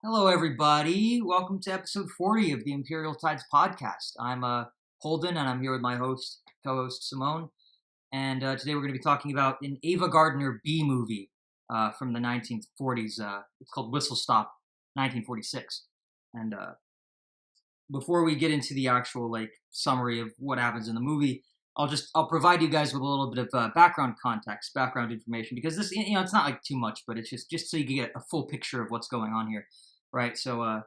Hello, everybody. Welcome to episode 40 of the Imperial Tides podcast. I'm Holden, and I'm here with my co-host Simone. And today we're going to be talking about an Ava Gardner B movie from the 1940s. It's called Whistle Stop, 1946. And before we get into the actual summary of what happens in the movie, I'll provide you guys with a little bit of background context, background information, because this it's not like too much, but it's just so you can get a full picture of what's going on here. Right, so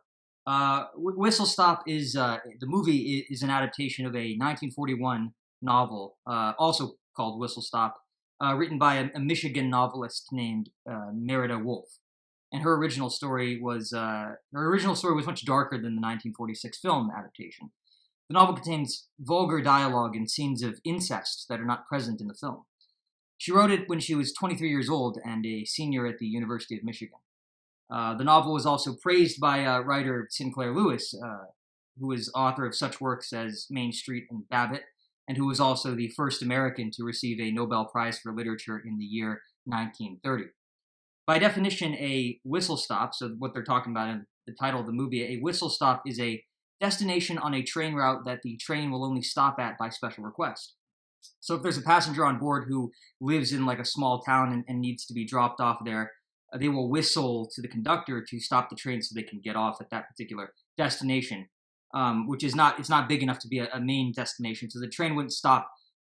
Whistle Stop is the movie is an adaptation of a 1941 novel, also called Whistle Stop, written by a Michigan novelist named Merida Wolf. And her original story was much darker than the 1946 film adaptation. The novel contains vulgar dialogue and scenes of incest that are not present in the film. She wrote it when she was 23 years old and a senior at the University of Michigan. The novel was also praised by writer Sinclair Lewis, who is author of such works as Main Street and Babbitt, and who was also the first American to receive a Nobel Prize for Literature in the year 1930. By definition, a whistle stop, so what they're talking about in the title of the movie, a whistle stop is a destination on a train route that the train will only stop at by special request. So if there's a passenger on board who lives in like a small town and needs to be dropped off there, they will whistle to the conductor to stop the train so they can get off at that particular destination, which is it's not big enough to be a main destination. So the train wouldn't stop.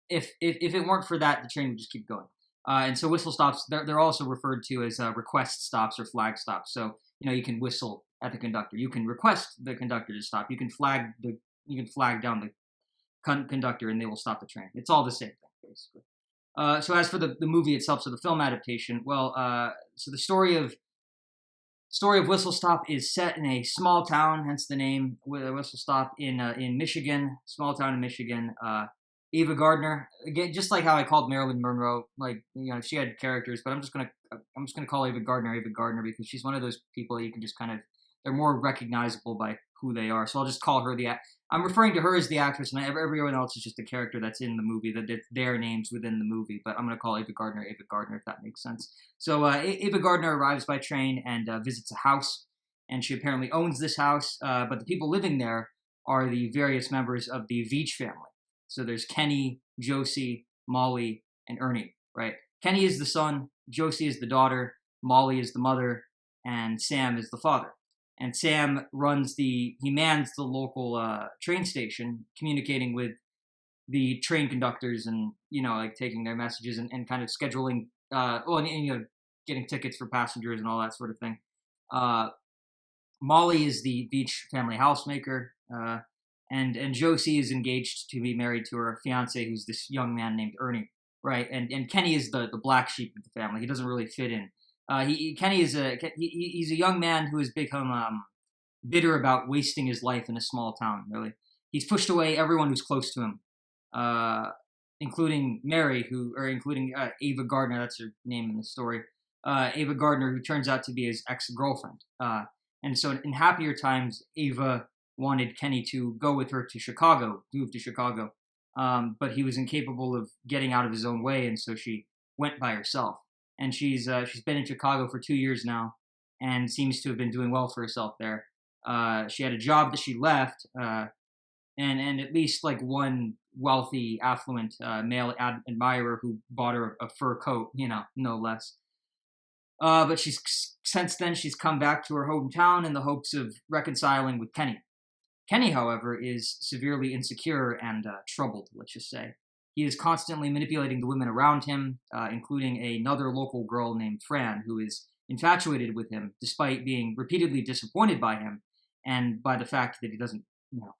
If it weren't for that, the train would just keep going. And so whistle stops, they're also referred to as request stops or flag stops. So, you can whistle at the conductor. You can request the conductor to stop. You can flag down the conductor and they will stop the train. It's all the same thing, basically. So as for the movie itself, so the film adaptation, so the story of Whistle Stop is set in a small town, hence the name Whistle Stop in Michigan, small town in Michigan. Ava Gardner, again, just like how I called Marilyn Monroe, she had characters, but I'm just gonna call Ava Gardner because she's one of those people that you can just they're more recognizable by who they are. So I'll just call her I'm referring to her as the actress, and everyone else is just a character that's in the movie, that it's their names within the movie. But I'm going to call Ava Gardner, if that makes sense. So Ava Gardner arrives by train and visits a house, and she apparently owns this house, but the people living there are the various members of the Veach family. So there's Kenny, Josie, Molly, and Ernie, right? Kenny is the son, Josie is the daughter, Molly is the mother, and Sam is the father. And Sam mans the local train station, communicating with the train conductors and, taking their messages and kind of scheduling, getting tickets for passengers and all that sort of thing. Molly is the Beach family housemaker, and Josie is engaged to be married to her fiance, who's this young man named Ernie, right? And Kenny is the black sheep of the family. He doesn't really fit in. Kenny is he's a young man who has become bitter about wasting his life in a small town. Really, he's pushed away everyone who's close to him, including Ava Gardner. That's her name in the story. Ava Gardner, who turns out to be his ex-girlfriend. And so, in happier times, Ava wanted Kenny to go with her to Chicago, move to Chicago, but he was incapable of getting out of his own way, and so she went by herself. And she's been in Chicago for 2 years now, and seems to have been doing well for herself there. She had a job that she left, and at least one wealthy, affluent male admirer who bought her a fur coat, no less. But since then she's come back to her hometown in the hopes of reconciling with Kenny. Kenny, however, is severely insecure and troubled, let's just say. He is constantly manipulating the women around him, including another local girl named Fran, who is infatuated with him, despite being repeatedly disappointed by him and by the fact that he doesn't,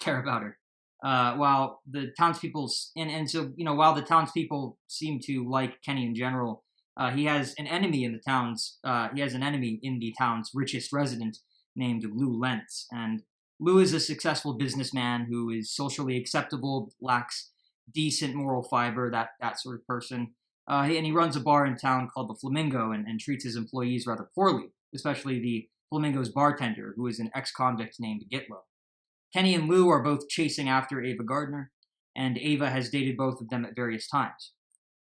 care about her. While the townspeople while the townspeople seem to like Kenny in general, he has an enemy in the town's. He has an enemy in the town's richest resident named Lou Lentz, and Lou is a successful businessman who is socially acceptable, lacks decent moral fiber, that sort of person. And he runs a bar in town called the Flamingo and treats his employees rather poorly, especially the Flamingo's bartender, who is an ex-convict named Gitlow. Kenny and Lou are both chasing after Ava Gardner, and Ava has dated both of them at various times.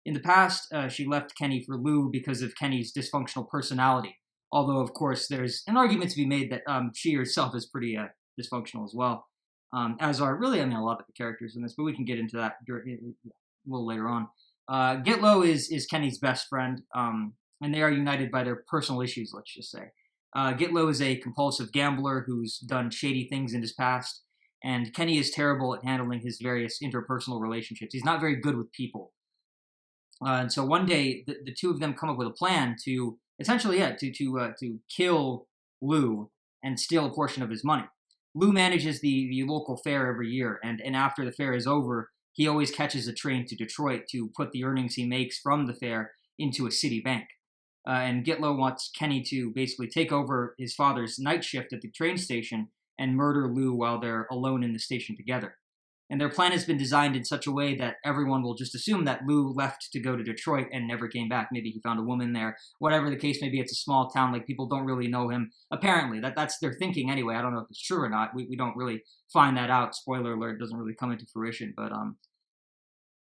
In the past, she left Kenny for Lou because of Kenny's dysfunctional personality, Although, of course, there's an argument to be made that she herself is pretty dysfunctional as well, as are really, I mean, a lot of the characters in this, but we can get into that a little later on. Gitlow is Kenny's best friend, and they are united by their personal issues, let's just say. Gitlow is a compulsive gambler who's done shady things in his past, and Kenny is terrible at handling his various interpersonal relationships. He's not very good with people. And so one day, the two of them come up with a plan to essentially, to kill Lou and steal a portion of his money. Lou manages the local fair every year, and after the fair is over, he always catches a train to Detroit to put the earnings he makes from the fair into a city bank. And Gitlow wants Kenny to basically take over his father's night shift at the train station and murder Lou while they're alone in the station together. And their plan has been designed in such a way that everyone will just assume that Lou left to go to Detroit and never came back. Maybe he found a woman there. Whatever the case may be, it's a small town. Like, people don't really know him. Apparently, that's their thinking anyway. I don't know if it's true or not. We don't really find that out. Spoiler alert, it doesn't really come into fruition. But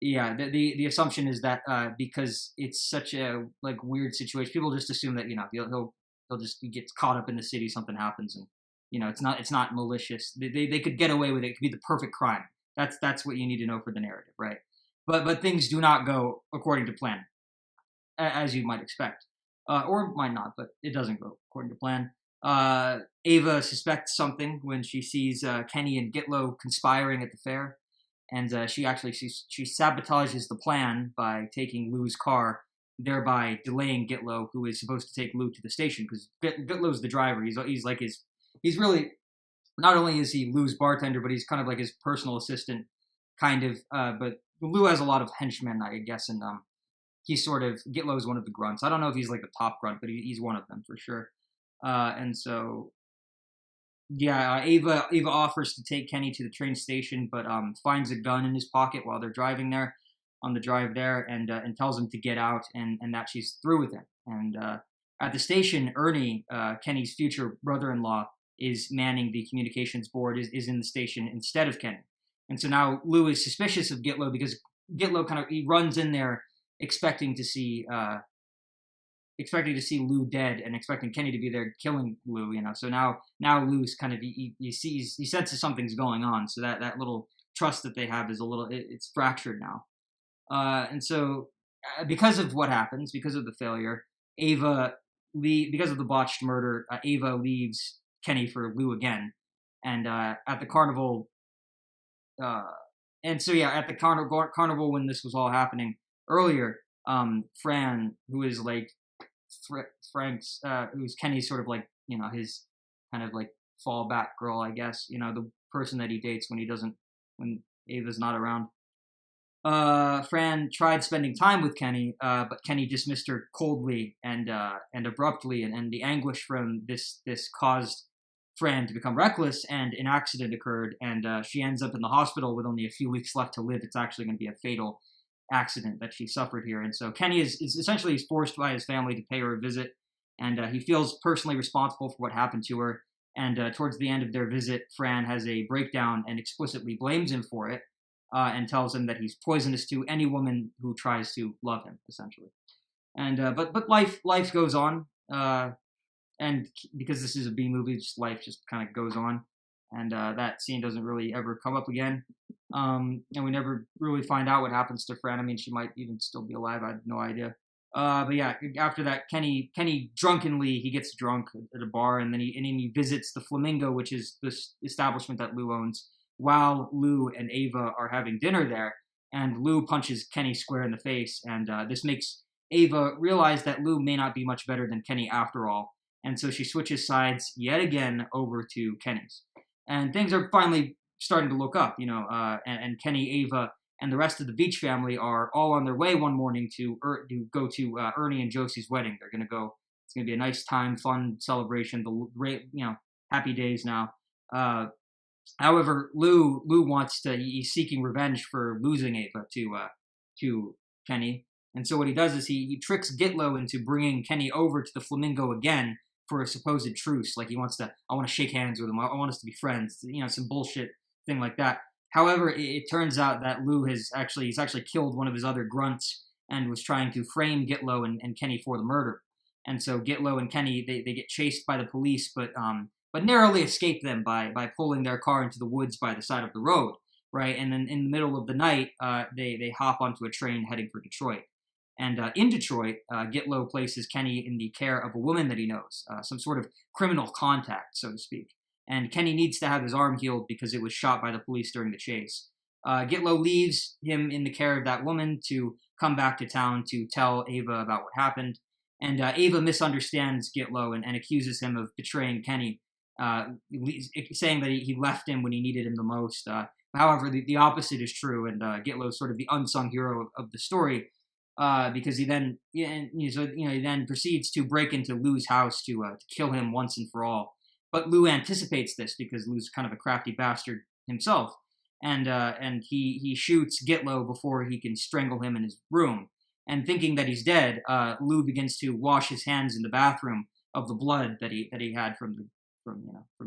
yeah, the assumption is that because it's such a weird situation, people just assume that he'll just get caught up in the city, something happens, and it's not malicious. They could get away with it. It could be the perfect crime. That's what you need to know for the narrative, right? But things do not go according to plan, as you might expect, or might not. But it doesn't go according to plan. Ava suspects something when she sees Kenny and Gitlow conspiring at the fair, and she sabotages the plan by taking Lou's car, thereby delaying Gitlow, who is supposed to take Lou to the station, because Gitlow's the driver. He's really, not only is he Lou's bartender, but he's kind of like his personal assistant, kind of. But Lou has a lot of henchmen, I guess, and he's sort of, Gitlow's one of the grunts. I don't know if he's like the top grunt, but he's one of them for sure. And so, yeah, Ava offers to take Kenny to the train station, but finds a gun in his pocket while they're driving there, on the drive there, and tells him to get out, and that she's through with him. And at the station, Ernie, Kenny's future brother-in-law, is manning the communications board, is in the station instead of Kenny. And so now Lou is suspicious of Gitlow because Gitlow he runs in there expecting to see Lou dead and expecting Kenny to be there killing Lou, So now Lou's kind of, he senses something's going on. So that little trust that they have is it's fractured now. And so because of what happens, because of the failure, because of the botched murder, Ava leaves Kenny for Lou again. And at the carnival, at the carnival when this was all happening earlier, Fran, who is like Frank's, who's Kenny's sort of his kind of fallback girl, I guess, the person that he dates when Ava's not around. Fran tried spending time with Kenny, but Kenny dismissed her coldly and abruptly, and the anguish from this caused Fran to become reckless, and an accident occurred, and she ends up in the hospital with only a few weeks left to live. It's actually going to be a fatal accident that she suffered here, and so Kenny is essentially forced by his family to pay her a visit, and he feels personally responsible for what happened to her. And towards the end of their visit, Fran has a breakdown and explicitly blames him for it, and tells him that he's poisonous to any woman who tries to love him, essentially. And but life goes on, and because this is a B movie, life just kind of goes on, and that scene doesn't really ever come up again. And we never really find out what happens to Fran. I mean, she might even still be alive. I have no idea. But yeah, after that, Kenny drunkenly, he gets drunk at a bar, and then he visits the Flamingo, which is this establishment that Lou owns, while Lou and Ava are having dinner there. And Lou punches Kenny square in the face, and this makes Ava realize that Lou may not be much better than Kenny after all. And so she switches sides yet again over to Kenny's. And things are finally starting to look up, and Kenny, Ava, and the rest of the Beach family are all on their way one morning to go to Ernie and Josie's wedding. They're going to go. It's going to be a nice time, fun celebration, happy days now. However, Lou he's seeking revenge for losing Ava to Kenny. And so what he does is he tricks Gitlow into bringing Kenny over to the Flamingo again for a supposed truce. Like, I want to shake hands with him. I want us to be friends. Some bullshit thing like that. However, it turns out that Lou he's actually killed one of his other grunts and was trying to frame Gitlow and Kenny for the murder. And so Gitlow and Kenny they get chased by the police, but narrowly escape them by pulling their car into the woods by the side of the road, right? And then in the middle of the night, they hop onto a train heading for Detroit. And in Detroit, Gitlow places Kenny in the care of a woman that he knows, some sort of criminal contact, so to speak. And Kenny needs to have his arm healed because it was shot by the police during the chase. Gitlow leaves him in the care of that woman to come back to town to tell Ava about what happened. And Ava misunderstands Gitlow and accuses him of betraying Kenny, saying that he left him when he needed him the most. However, the opposite is true, and Gitlow is sort of the unsung hero of the story, because he then he then proceeds to break into Lou's house to kill him once and for all. But Lou anticipates this because Lou's kind of a crafty bastard himself, and he shoots Gitlow before he can strangle him in his room. And thinking that he's dead, Lou begins to wash his hands in the bathroom of the blood that he had from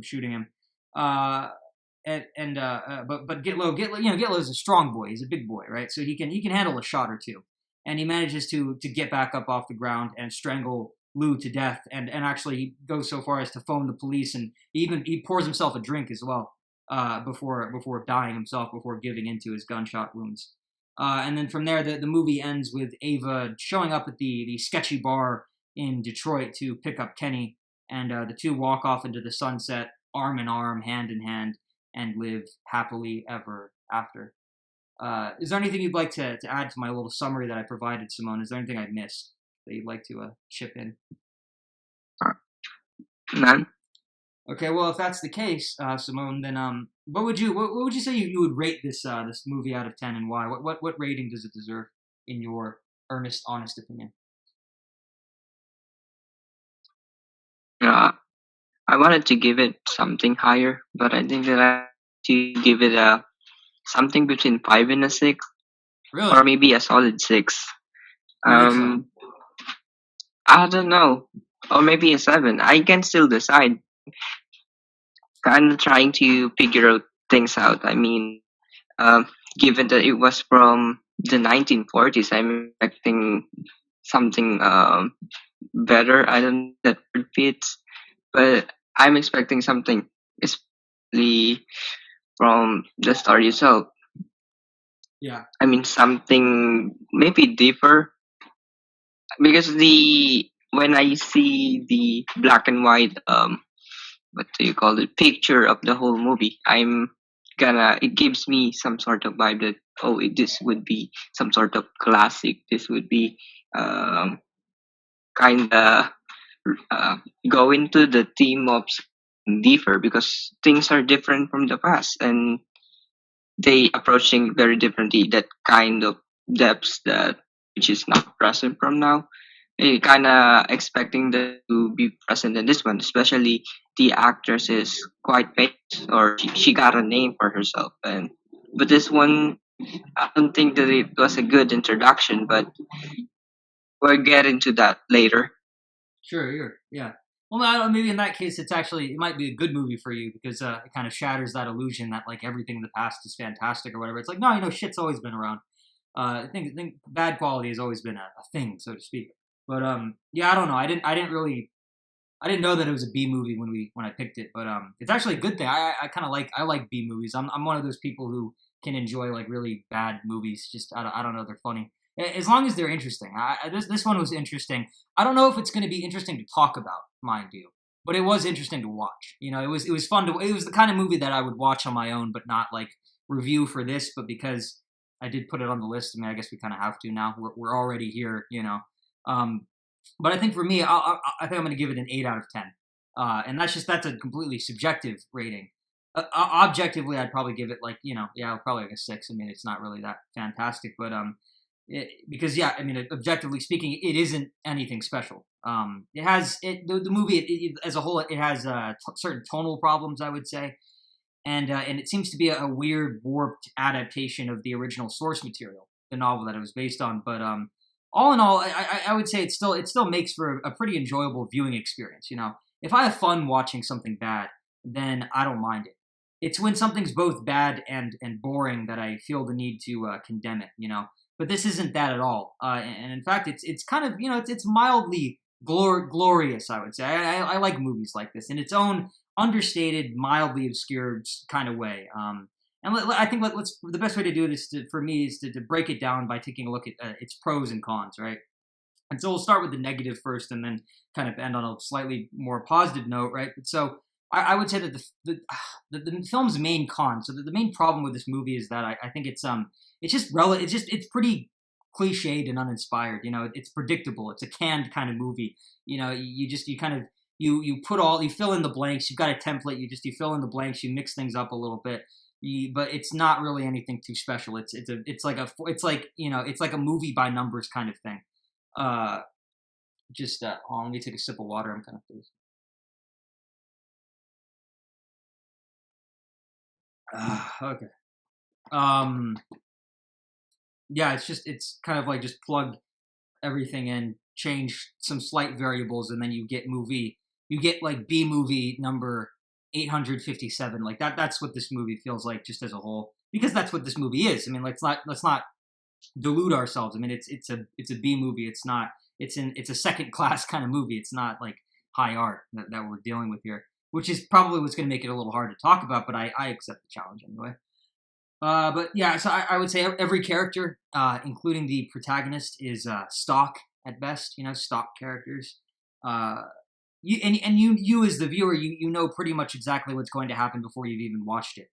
shooting him. But Gitlow is a strong boy. He's a big boy, right? So he can handle a shot or two, and he manages to get back up off the ground and strangle Lou to death, and actually he goes so far as to phone the police, and he pours himself a drink as well before dying himself, before giving into his gunshot wounds. And then from there, the movie ends with Ava showing up at the sketchy bar in Detroit to pick up Kenny, and the two walk off into the sunset, arm in arm, hand in hand, and live happily ever after. Is there anything you'd like to add to my little summary that I provided, Simone? Is there anything I missed that you'd like to chip in? None. Okay, well, if that's the case, Simone, then what would you say you would rate this movie out of 10, and why? What rating does it deserve in your earnest, honest opinion? I wanted to give it something higher, but I think that I have to give it a something between 5 and a 6, Really? or maybe a solid 6. What makes that? I don't know, or maybe a 7. I can still decide. Kind of trying to figure out things out. I mean, given that it was from the 1940s, I'm expecting something better. I don't know if that fits, but I'm expecting something, especially from the story itself. Yeah. I mean, something maybe deeper, because when I see the black and white what do you call it, picture of the whole movie, it gives me some sort of vibe that, this would be some sort of classic. This would be kind of go into the theme of differ, because things are different from the past, and they approaching very differently. That kind of depths that which is not present from now. Kind of expecting that to be present in this one, especially the actress is quite famous, or she got a name for herself. But this one, I don't think that it was a good introduction, but we'll get into that later. Sure. Yeah. Well, I don't, maybe in that case, it might be a good movie for you because it kind of shatters that illusion that like everything in the past is fantastic or whatever. It's like, no, shit's always been around. I think bad quality has always been a thing, so to speak. But yeah, I don't know. I didn't know that it was a B movie when I picked it, but it's actually a good thing. I like B movies. I'm one of those people who can enjoy like really bad movies. Just I don't know, they're funny as long as they're interesting. This one was interesting. I don't know if it's going to be interesting to talk about, mind you, but it was interesting to watch. It was fun to. It was the kind of movie that I would watch on my own, but not like review for this. But because I did put it on the list, I mean, I guess we kind of have to now. We're already here, But I think for me, I think I'm going to give it an 8 out of 10, and that's a completely subjective rating. Objectively, I'd probably give it like probably like a 6. I mean, it's not really that fantastic, but because I mean, objectively speaking, it isn't anything special. It has the movie as a whole. It has certain tonal problems, I would say, and it seems to be a weird, warped adaptation of the original source material, the novel that it was based on. But all in all, I would say it still makes for a pretty enjoyable viewing experience. If I have fun watching something bad, then I don't mind it. It's when something's both bad and boring that I feel the need to condemn it. But this isn't that at all. And in fact, it's kind of it's mildly glorious, I would say. I like movies like this in its own understated, mildly obscure kind of way. And I think let's the best way to do this for me is to break it down by taking a look at its pros and cons, right? And so we'll start with the negative first, and then kind of end on a slightly more positive note, right? So I would say that the film's main con, so the main problem with this movie is that I think it's just it's pretty cliched and uninspired. You know, it's predictable. It's a canned kind of movie. You know, you kind of you fill in the blanks. You've got a template. You fill in the blanks. You mix things up a little bit. But it's not really anything too special. It's like a movie by numbers kind of thing. Let me take a sip of water. I'm kind of thirsty. Okay. Yeah, it's kind of like just plug everything in, change some slight variables, and then you get like B movie number 857. Like that's what this movie feels like just as a whole, because that's what this movie is. I mean, let's not delude ourselves. I mean, it's a B movie. It's a second class kind of movie. It's not like high art that we're dealing with here, which is probably what's going to make it a little hard to talk about. But I accept the challenge anyway. But yeah, so I would say every character, including the protagonist, is stock at best. You know, stock characters. You as the viewer, you know pretty much exactly what's going to happen before you've even watched it.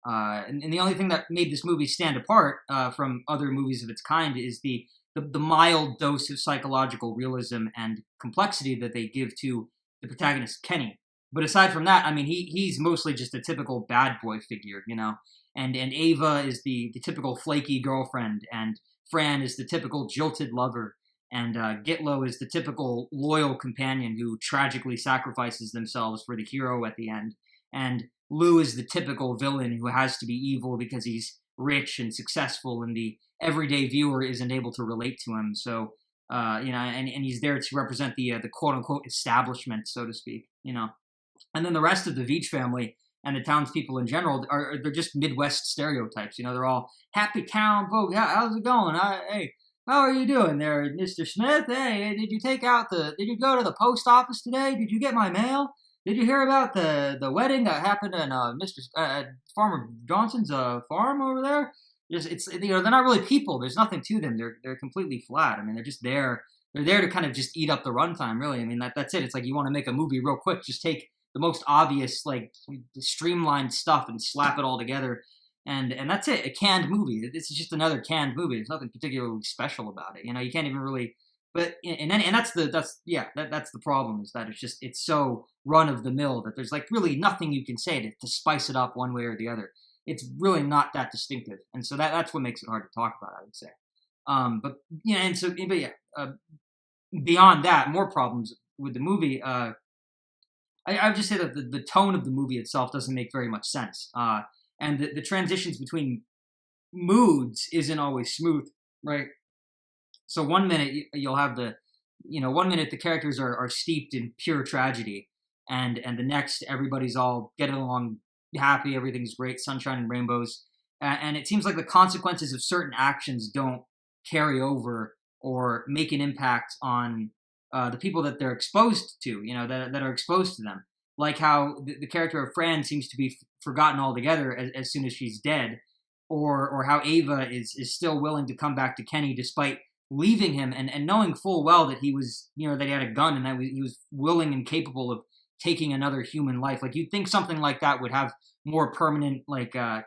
And the only thing that made this movie stand apart from other movies of its kind is the mild dose of psychological realism and complexity that they give to the protagonist Kenny. But aside from that, I mean, he's mostly just a typical bad boy figure, you know. And Ava is the typical flaky girlfriend, and Fran is the typical jilted lover, and Gitlow is the typical loyal companion who tragically sacrifices themselves for the hero at the end. And Lou is the typical villain who has to be evil because he's rich and successful, and the everyday viewer isn't able to relate to him. So, and he's there to represent the quote unquote establishment, so to speak, you know. And then the rest of the Veach family and the townspeople in general they're just Midwest stereotypes. You know, they're all happy town folk. How's it going? Hey, how are you doing there, Mr. Smith? Hey, did you go to the post office today? Did you get my mail? Did you hear about the wedding that happened in Farmer Johnson's farm over there? They're not really people. There's nothing to them. They're completely flat. I mean, they're just there. They're there to kind of just eat up the runtime. Really, I mean that's it. It's like you want to make a movie real quick. Just take the most obvious, like streamlined stuff and slap it all together, and that's it. A canned movie. This is just another canned movie. There's nothing particularly special about it. You know, you can't even really. But that's the problem, is that it's so run of the mill that there's like really nothing you can say to spice it up one way or the other. It's really not that distinctive, and so that's what makes it hard to talk about, I would say. Beyond that, more problems with the movie. I would just say that the tone of the movie itself doesn't make very much sense, and the transitions between moods isn't always smooth, right? So one minute you'll have one minute the characters are steeped in pure tragedy, and the next everybody's all getting along happy, everything's great, sunshine and rainbows, and it seems like the consequences of certain actions don't carry over or make an impact on the people that they're exposed to, you know, that are exposed to them. Like how the character of Fran seems to be forgotten altogether as soon as she's dead, or how Ava is still willing to come back to Kenny despite leaving him and knowing full well that he was, you know, that he had a gun and that he was willing and capable of taking another human life. Like you'd think something like that would have more permanent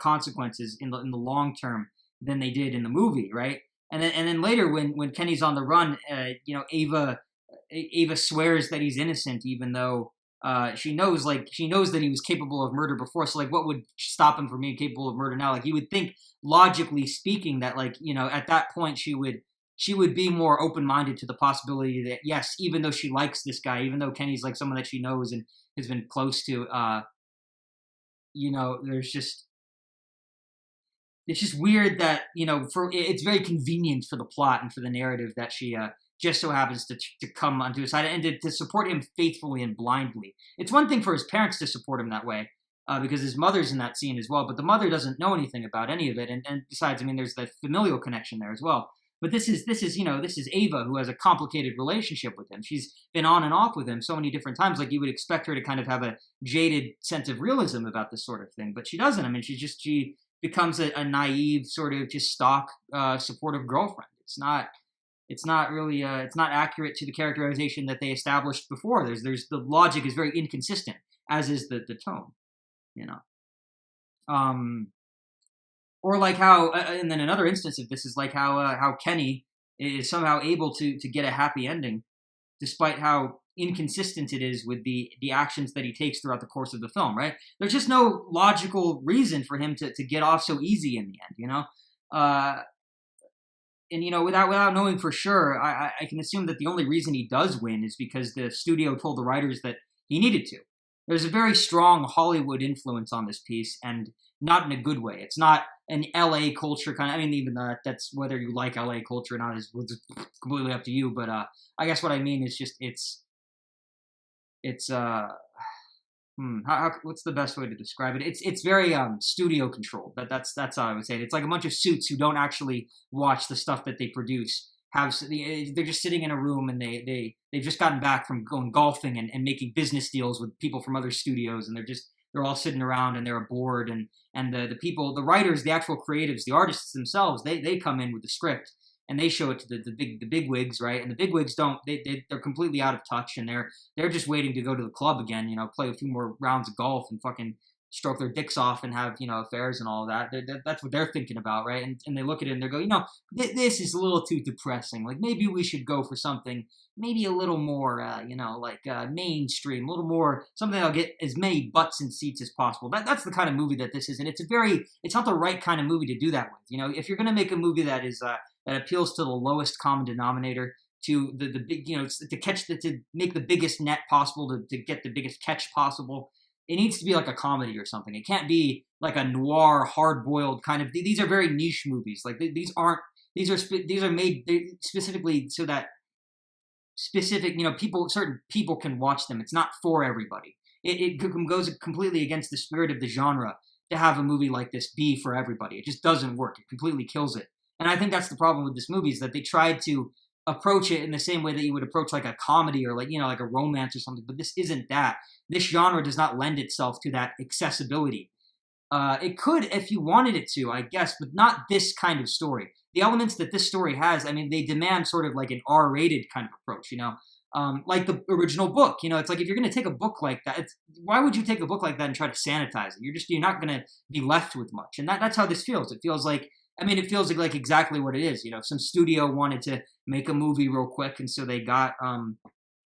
consequences in the long term than they did in the movie, right? And then later when Kenny's on the run, Ava swears that he's innocent, even though she knows that he was capable of murder before. So like, what would stop him from being capable of murder now? Like you would think, logically speaking, that like, you know, at that point she would be more open-minded to the possibility that yes, even though she likes this guy, even though Kenny's like someone that she knows and has been close to, it's just weird that, you know, it's very convenient for the plot and for the narrative that she just so happens to come onto his side and to support him faithfully and blindly. It's one thing for his parents to support him that way, because his mother's in that scene as well, but the mother doesn't know anything about any of it. And besides, I mean, there's the familial connection there as well. But this is Ava, who has a complicated relationship with him. She's been on and off with him so many different times. Like, you would expect her to kind of have a jaded sense of realism about this sort of thing, but she doesn't. I mean, she becomes a naive sort of just stock supportive girlfriend. It's not really it's not accurate to the characterization that they established before. There's the logic is very inconsistent, as is the tone, you know. Um, or like how, and then another instance of this is like how Kenny is somehow able to get a happy ending, despite how inconsistent it is with the actions that he takes throughout the course of the film. Right? There's just no logical reason for him to get off so easy in the end. Uh, and without knowing for sure, I can assume that the only reason he does win is because the studio told the writers that he needed to. There's a very strong Hollywood influence on this piece, and not in a good way. It's not an LA culture kind of. I mean, even that's whether you like LA culture or not is completely up to you. But I guess what I mean is just it's what's the best way to describe it? It's very studio controlled. That's how I would say it. It's like a bunch of suits who don't actually watch the stuff that they produce. They're just sitting in a room, and they've just gotten back from going golfing and making business deals with people from other studios, and they're all sitting around and they're bored, and the people, the writers, the actual creatives, the artists themselves, they come in with the script and they show it to the big wigs, right? And the big wigs don't, they're completely out of touch, and they're just waiting to go to the club again, play a few more rounds of golf and fucking stroke their dicks off and have affairs and all of that. That's what they're thinking about, right? And they look at it and they go, this is a little too depressing. Like, maybe we should go for something maybe a little more, mainstream, a little more something that'll get as many butts and seats as possible. That's the kind of movie that this is, and it's not the right kind of movie to do that with. If you're gonna make a movie that is that appeals to the lowest common denominator, to the big, to make the biggest net possible, to get the biggest catch possible. It needs to be like a comedy or something. It can't be like a noir, hard-boiled kind of. These are very niche movies. Like, these are made specifically so that specific, certain people can watch them. It's not for everybody. It goes completely against the spirit of the genre to have a movie like this be for everybody. It just doesn't work. It completely kills it. And I think that's the problem with this movie, is that they tried to approach it in the same way that you would approach like a comedy or like a romance or something, but this isn't that. This genre does not lend itself to that accessibility. It could if you wanted it to, I guess, but not this kind of story. The elements that this story has, I mean, they demand sort of like an R-rated kind of approach, like the original book. It's like, if you're going to take a book like that, why would you take a book like that and try to sanitize it? You're not going to be left with much. And that's how this feels. It feels like, it feels like exactly what it is. Some studio wanted to make a movie real quick, and so they got, I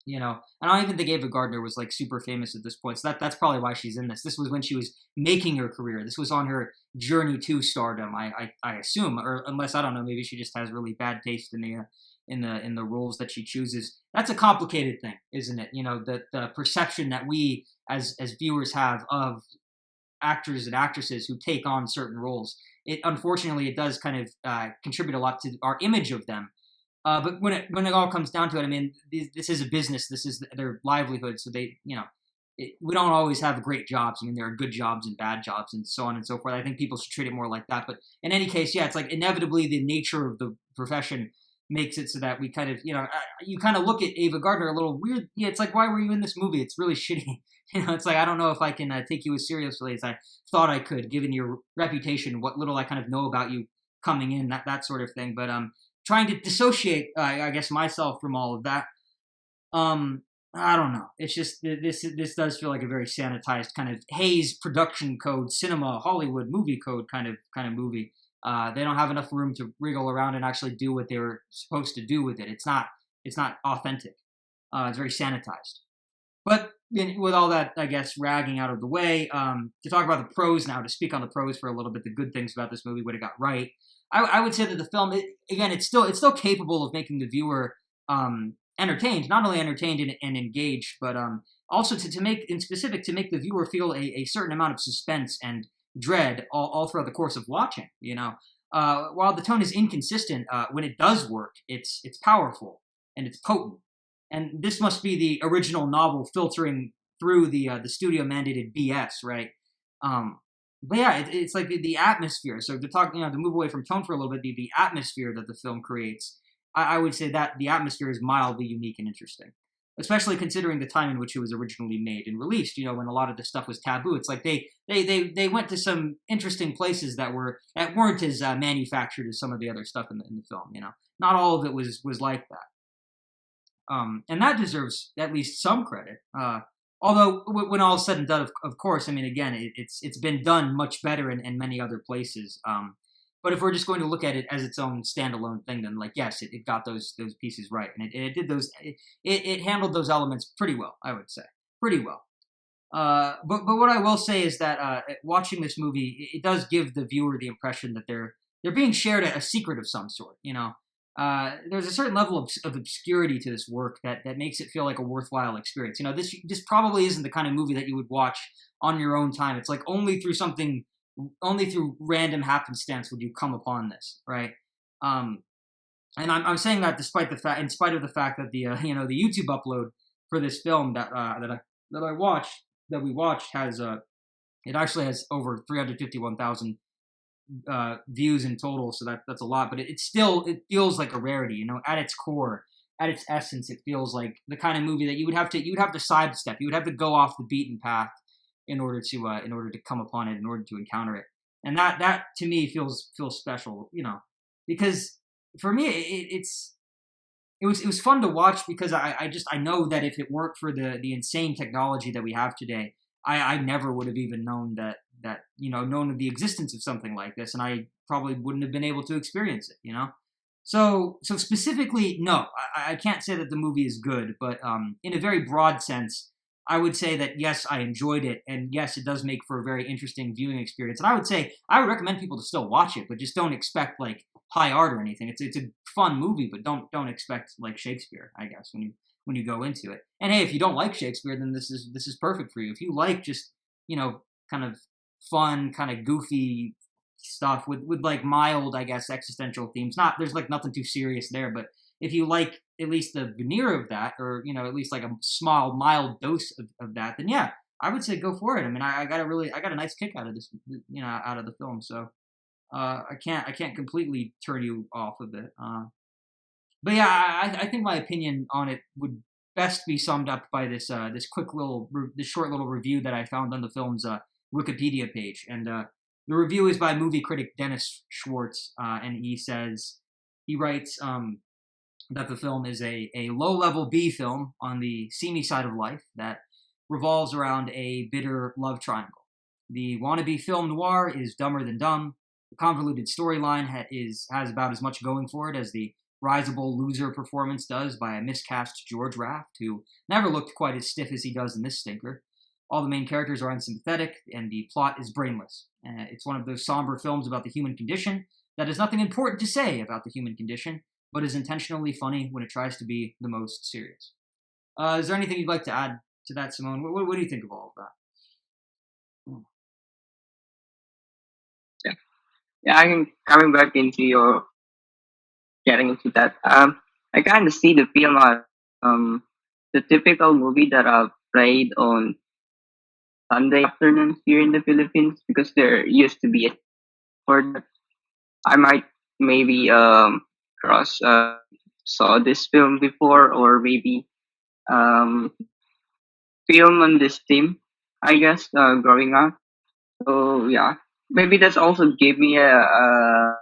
don't even think Ava Gardner was like super famous at this point. So that's probably why she's in this. This was when she was making her career. This was on her journey to stardom, I assume, or unless, I don't know, maybe she just has really bad taste in the roles that she chooses. That's a complicated thing, isn't it? The perception that we as viewers have of actors and actresses who take on certain roles. Unfortunately, it does kind of contribute a lot to our image of them. But when it all comes down to it, this is a business. This is their livelihood. So we don't always have great jobs. There are good jobs and bad jobs and so on and so forth. I think people should treat it more like that. But in any case, yeah, it's like inevitably the nature of the profession makes it so that we kind of, you kind of look at Ava Gardner a little weird. Yeah, it's like, why were you in this movie? It's really shitty. It's like, I don't know if I can take you as seriously as I thought I could, given your reputation, what little I kind of know about you coming in, that sort of thing. But trying to dissociate, I guess, myself from all of that. I don't know. It's just this does feel like a very sanitized kind of Hays production code, cinema, Hollywood movie code kind of movie. They don't have enough room to wriggle around and actually do what they were supposed to do with it. It's not authentic. It's very sanitized. But with all that, I guess, ragging out of the way, to talk about the pros now, to speak on the pros for a little bit, the good things about this movie, what it got right. I would say that the film, it's still capable of making the viewer entertained, not only entertained and engaged, but also to make, in specific, to make the viewer feel a certain amount of suspense and dread all throughout the course of watching. While the tone is inconsistent, when it does work, it's powerful and it's potent. And this must be the original novel filtering through the studio mandated BS, right? but yeah, it's like the atmosphere. So to talk, to move away from tone for a little bit, the atmosphere that the film creates, I would say that the atmosphere is mildly unique and interesting, especially considering the time in which it was originally made and released. When a lot of this stuff was taboo, it's like they went to some interesting places that weren't as manufactured as some of the other stuff in the film. Not all of it was like that. And that deserves at least some credit. Although when all is said and done, of course, I mean, again, it's been done much better in many other places. But if we're just going to look at it as its own standalone thing, then like yes, it got those pieces right, and it did those. It handled those elements pretty well, I would say, pretty well. But what I will say is that watching this movie, it does give the viewer the impression that they're being shared a secret of some sort. There's a certain level of obscurity to this work that makes it feel like a worthwhile experience. This probably isn't the kind of movie that you would watch on your own time. It's like only through random happenstance would you come upon this, right? And I'm saying that in spite of the fact that the the YouTube upload for this film that we watched has it actually has over 351,000 views in total, so that's a lot. But it feels like a rarity, at its core, at its essence. It feels like the kind of movie that you would have to sidestep. You would have to go off the beaten path in order to come upon it, in order to encounter it. And that to me feels special, because for me it was fun to watch because I know that if it weren't for the insane technology that we have today, I never would have even known that known of the existence of something like this, and I probably wouldn't have been able to experience it. So specifically, no, I can't say that the movie is good, but in a very broad sense, I would say that yes, I enjoyed it, and yes, it does make for a very interesting viewing experience. And I would recommend people to still watch it, but just don't expect like high art or anything. It's a fun movie, but don't expect like Shakespeare, I guess, when you go into it. And hey, if you don't like Shakespeare, then this is perfect for you. If you like just kind of fun, kind of goofy stuff with like mild, I guess, existential themes. There's like nothing too serious there, but if you like at least the veneer of that, or at least like a small, mild dose of that, then yeah, I would say go for it. I mean, I got a nice kick out of this, out of the film. So I can't completely turn you off of it. But yeah, I think my opinion on it would best be summed up by this this short little review that I found on the film's Wikipedia page, and the review is by movie critic Dennis Schwartz, and he writes that the film is a low-level B film on the seamy side of life that revolves around a bitter love triangle. The wannabe film noir is dumber than dumb. The convoluted storyline has about as much going for it as the risible loser performance does by a miscast George Raft, who never looked quite as stiff as he does in this stinker. All the main characters are unsympathetic, and the plot is brainless. It's one of those somber films about the human condition that has nothing important to say about the human condition, but is intentionally funny when it tries to be the most serious. Is there anything you'd like to add to that, Simone? What do you think of all of that? Yeah, I'm coming back into your getting into that. I kind of see the film as the typical movie that I've played on Sunday afternoons here in the Philippines, because there used to be a for that. I might maybe cross saw this film before, or maybe um film on this theme, I guess, growing up. So yeah, maybe that's also gave me a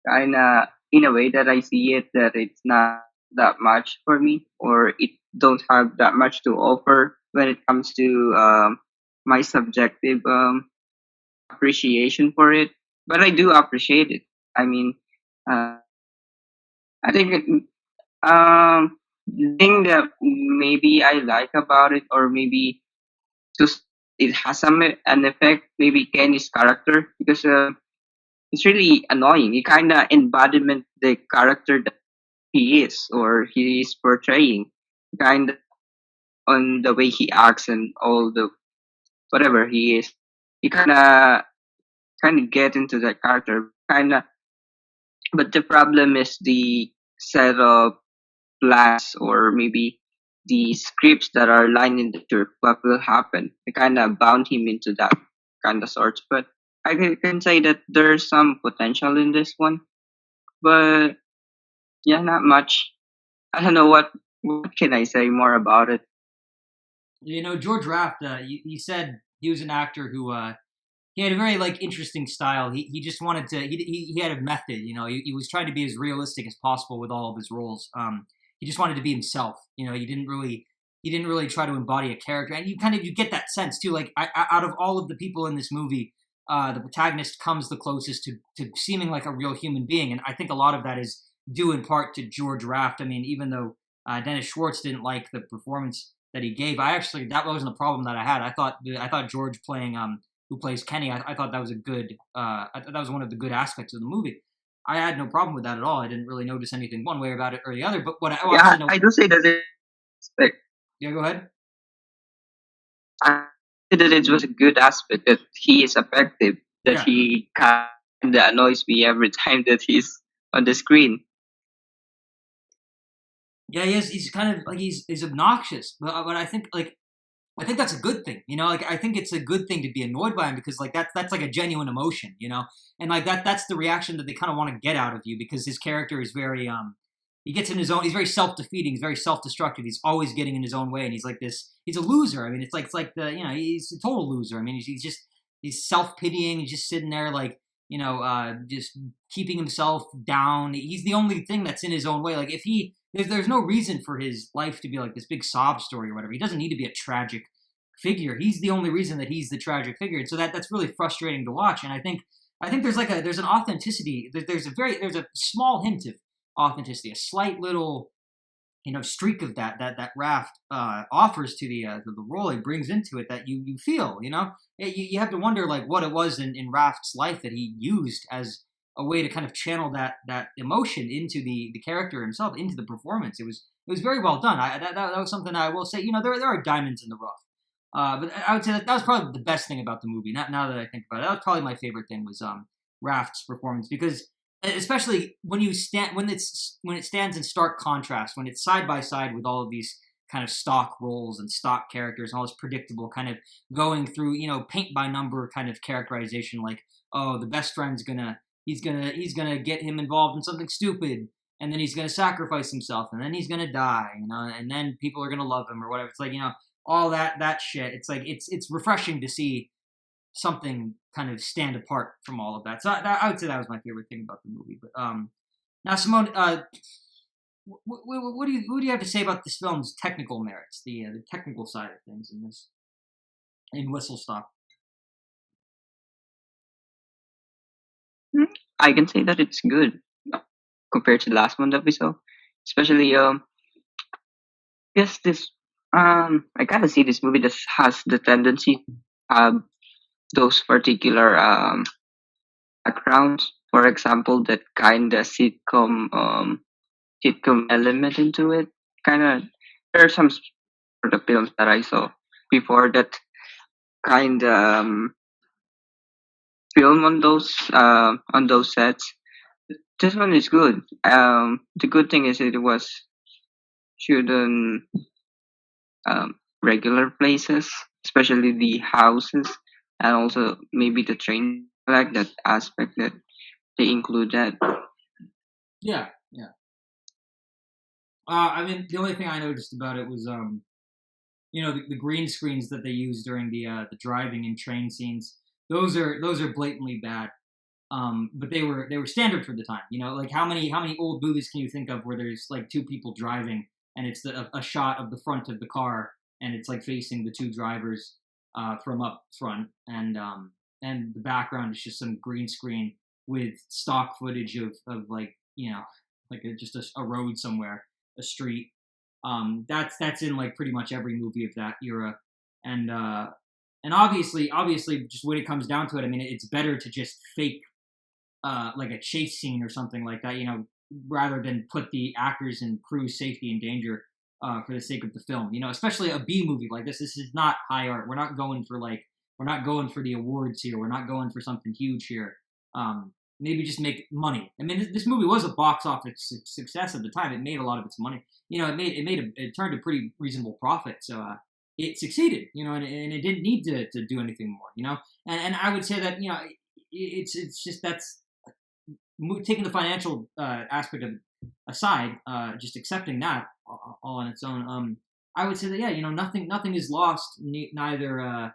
kind of, in a way that I see it, that it's not that much for me, or it don't have that much to offer when it comes to my subjective appreciation for it. But I do appreciate it. I mean, uh, I think the thing that maybe I like about it, or maybe just it has an effect, maybe Kenny's character, because it's really annoying. He kind of embodiment the character that he is, or he is portraying, kind of on the way he acts and all the whatever he is. He kind of get into that character, kind of. But the problem is the set of plans, or maybe the scripts that are lined into what will happen. They kind of bound him into that kind of sorts. But can say that there's some potential in this one. But yeah, not much. I don't know what can I say more about it. George Raft, he said he was an actor who he had a very like interesting style. He just wanted to he had a method. He was trying to be as realistic as possible with all of his roles. He just wanted to be himself. He didn't really try to embody a character, and you get that sense too. Like out of all of the people in this movie, the protagonist comes the closest to seeming like a real human being, and I think a lot of that is due in part to George Raft. I mean, even though Dennis Schwartz didn't like the performance that he gave, that wasn't a problem that I had. I thought George playing who plays Kenny, I thought that was a good. I thought that was one of the good aspects of the movie. I had no problem with that at all. I didn't really notice anything one way about it or the other. But what I Yeah, obviously know, I do say that aspect. yeah, go ahead. I say that it was a good aspect that he is effective. That Yeah, he kind of annoys me every time that he's on the screen. yeah, he's kind of like he's obnoxious, but I think that's a good thing. Like I think it's a good thing to be annoyed by him because like that's like a genuine emotion. And like that's the reaction that they kind of want to get out of you because his character is very he gets in his own. He's very self-defeating. He's very self-destructive. He's always getting in his own way, and he's like this. He's a loser. I mean, it's like he's a total loser. I mean, he's self-pitying. He's just sitting there like just keeping himself down. He's the only thing that's in his own way. Like if there's no reason for his life to be like this big sob story or whatever. He doesn't need to be a tragic figure. He's the only reason that he's the tragic figure, and so that's really frustrating to watch. And I think there's an authenticity. There's a small hint of authenticity, a slight little streak of that Raft offers to the role he brings into it that you feel. You have to wonder like what it was in Raft's life that he used as a way to kind of channel that emotion into the character himself, into the performance. It was very well done. That was something I will say. There are diamonds in the rough. But I would say that was probably the best thing about the movie. Not now that I think about it, that was probably my favorite thing was Raft's performance because especially when it stands in stark contrast, when it's side by side with all of these kind of stock roles and stock characters and all this predictable kind of going through paint by number kind of characterization, like the best friend's he's gonna get him involved in something stupid, and then he's gonna sacrifice himself, and then he's gonna die, and then people are gonna love him or whatever. It's like all that shit. It's like it's refreshing to see something kind of stand apart from all of that. So I would say that was my favorite thing about the movie. But now Simone, what do you have to say about this film's technical merits, the technical side of things in Whistle Stop? I can say that it's good compared to the last one that we saw. Especially yes, this I kind of see this movie that has the tendency to have those particular backgrounds. For example, that kind of sitcom element into it. Kind of there are some sort of films that I saw before that kind of film on those sets. This one is good. The good thing is it was shoot on regular places, especially the houses, and also maybe the train. I like that aspect that they include that. Yeah, yeah. I mean, the only thing I noticed about it was the green screens that they use during the driving and train scenes. Those are blatantly bad. But they were standard for the time. Like how many old movies can you think of where there's like two people driving and it's a shot of the front of the car and it's like facing the two drivers from up front and the background is just some green screen with stock footage of like like just a road somewhere, a street. That's in like pretty much every movie of that era, and and obviously, just when it comes down to it, I mean, it's better to just fake like a chase scene or something like that, rather than put the actors and crew's safety in danger for the sake of the film. Especially a B movie like this. This is not high art. We're not going for the awards here. We're not going for something huge here. Maybe just make money. I mean, this movie was a box office success at the time. It made a lot of its money. It turned a pretty reasonable profit. So it succeeded, and it didn't need to do anything more, and I would say that it's just that's taking the financial aspect of aside, just accepting that all on its own. I would say that, yeah, nothing is lost, neither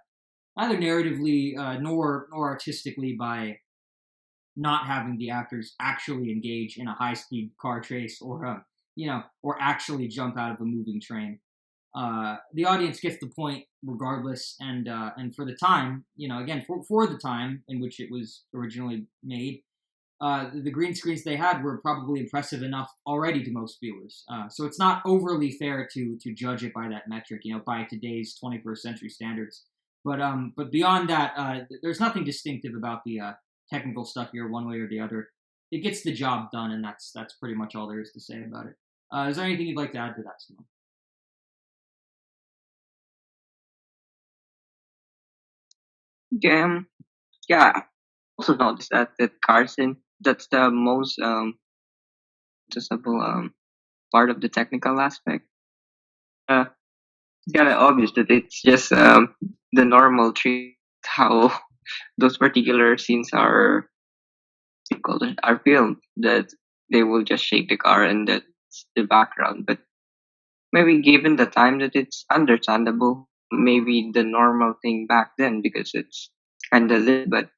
narratively nor artistically, by not having the actors actually engage in a high speed car chase, or actually jump out of a moving train. The audience gets the point regardless, and for the time, again, for the time in which it was originally made, the green screens they had were probably impressive enough already to most viewers. So it's not overly fair to judge it by that metric, by today's 21st century standards. But beyond that, there's nothing distinctive about the technical stuff here, one way or the other. It gets the job done, and that's pretty much all there is to say about it. Is there anything you'd like to add to that, Simone? Yeah, yeah. I also noticed that Carson, that's the most noticeable part of the technical aspect. Uh, it's kind of obvious that it's just the normal treat how those particular scenes are, what do you call it, are filmed. That they will just shake the car and that's the background. But maybe given the time, that it's understandable. Maybe the normal thing back then because it's kind of lit, but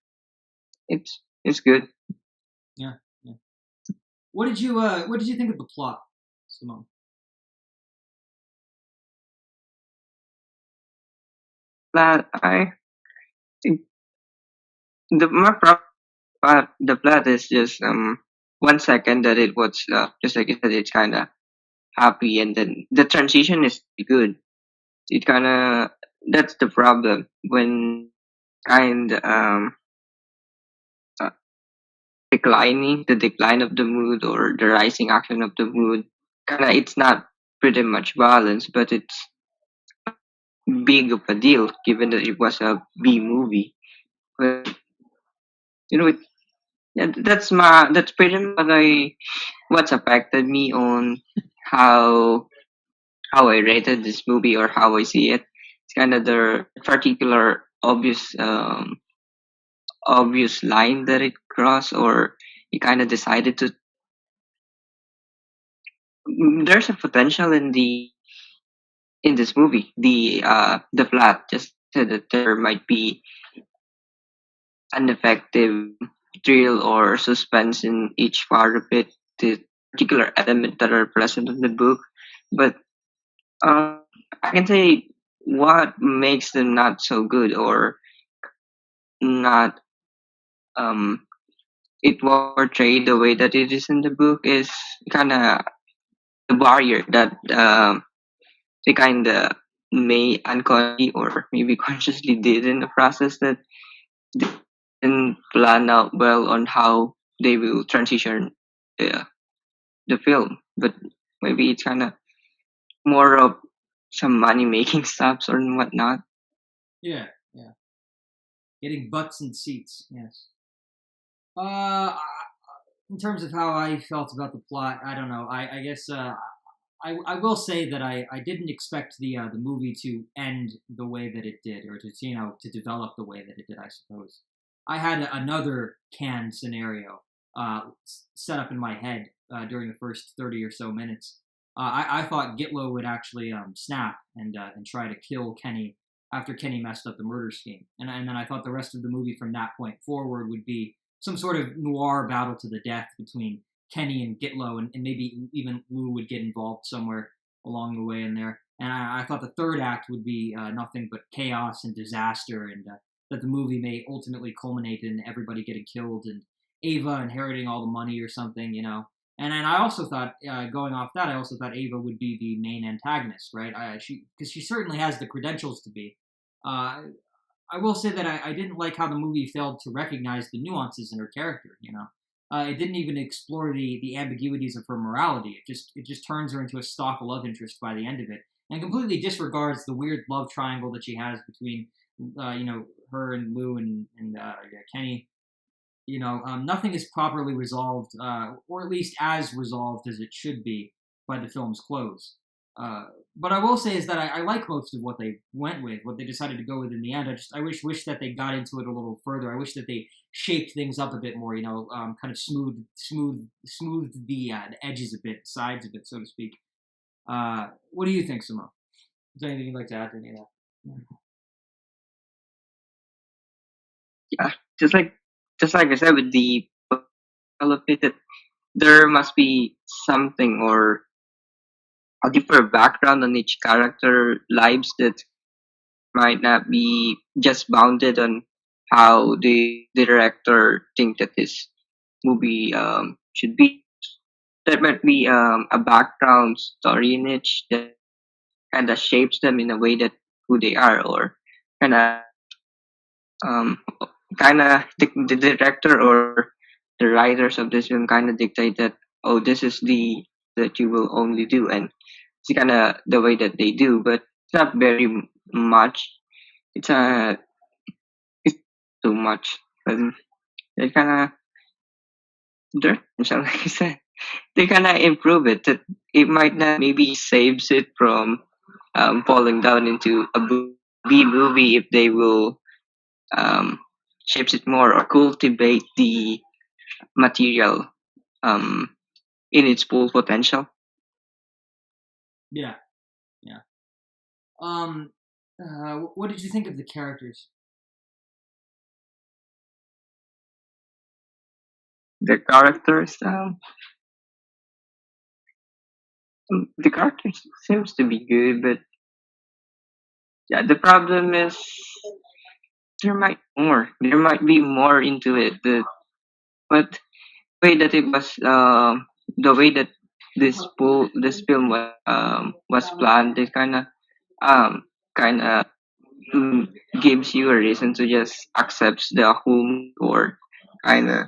it's good. Yeah, yeah. What did you think of the plot, Simone? But I think my problem, the plot is just 1 second that it was just like you said, it's kind of happy, and then the transition is good. It kind of, that's the problem when kind uh, declining, the decline of the mood or the rising action of the mood. Kind of, it's not pretty much balanced, but it's big of a deal given that it was a B movie. But it, yeah, that's pretty much what's affected me on how I rated this movie or how I see it. It's kind of the particular obvious line that it crossed, or he kind of decided to. There's a potential in this movie. The plot just said that there might be an effective thrill or suspense in each part of it. The particular element that are present in the book, but I can say what makes them not so good, or not um it was portrayed the way that it is in the book, is kind of the barrier that they kind of may unconsciously or maybe consciously did in the process, that they didn't plan out well on how they will transition the, the film. But maybe it's kind of more of some money making stops or whatnot. Yeah, yeah. Getting butts and seats. Yes. Uh, in terms of how I felt about the plot, I don't know. I guess I will say that I didn't expect the movie to end the way that it did, or to develop the way that it did. I suppose I had another canned scenario set up in my head during the first 30 or so minutes. I thought Gitlow would actually snap and try to kill Kenny after Kenny messed up the murder scheme, and then I thought the rest of the movie from that point forward would be some sort of noir battle to the death between Kenny and Gitlow, and maybe even Lou would get involved somewhere along the way in there. And I thought the third act would be nothing but chaos and disaster, and that the movie may ultimately culminate in everybody getting killed and Ava inheriting all the money or something, And I also thought, going off that, I also thought Ava would be the main antagonist, right? Because she certainly has the credentials to be. Uh, I will say that I didn't like how the movie failed to recognize the nuances in her character. It didn't even explore the ambiguities of her morality. It just turns her into a stock love interest by the end of it, and completely disregards the weird love triangle that she has between, her and Lou and Kenny. Nothing is properly resolved, or at least as resolved as it should be by the film's close. But I will say is that I like most of what they went with, what they decided to go with in the end. I wish that they got into it a little further. I wish that they shaped things up a bit more. Kind of smoothed the edges a bit, sides a bit, so to speak. What do you think, Simone? Is there anything you'd like to add to any of that? Yeah, just like just like I said with the elevated, there must be something or a deeper background on each character lives that might not be just bounded on how the director think that this movie should be. There might be a background story in it that kind of shapes them in a way that who they are, or kind of um, the director or the writers of this film kind of dictate that, oh, this is the that you will only do, and it's kind of the way that they do, but it's not very much. It's it's too much. And they kind of dirt themselves, like I said. They kind of improve it. That it might not maybe saves it from falling down into a B movie if they will um, shapes it more or cultivate the material um, in its full potential. Yeah, yeah. Um, what did you think of the characters? The characters, the characters seems to be good, but yeah, the problem is there might be more into it. But way that it was, the way that this film was planned, it um kind of mm, gives you a reason to just accept the whole or kind of,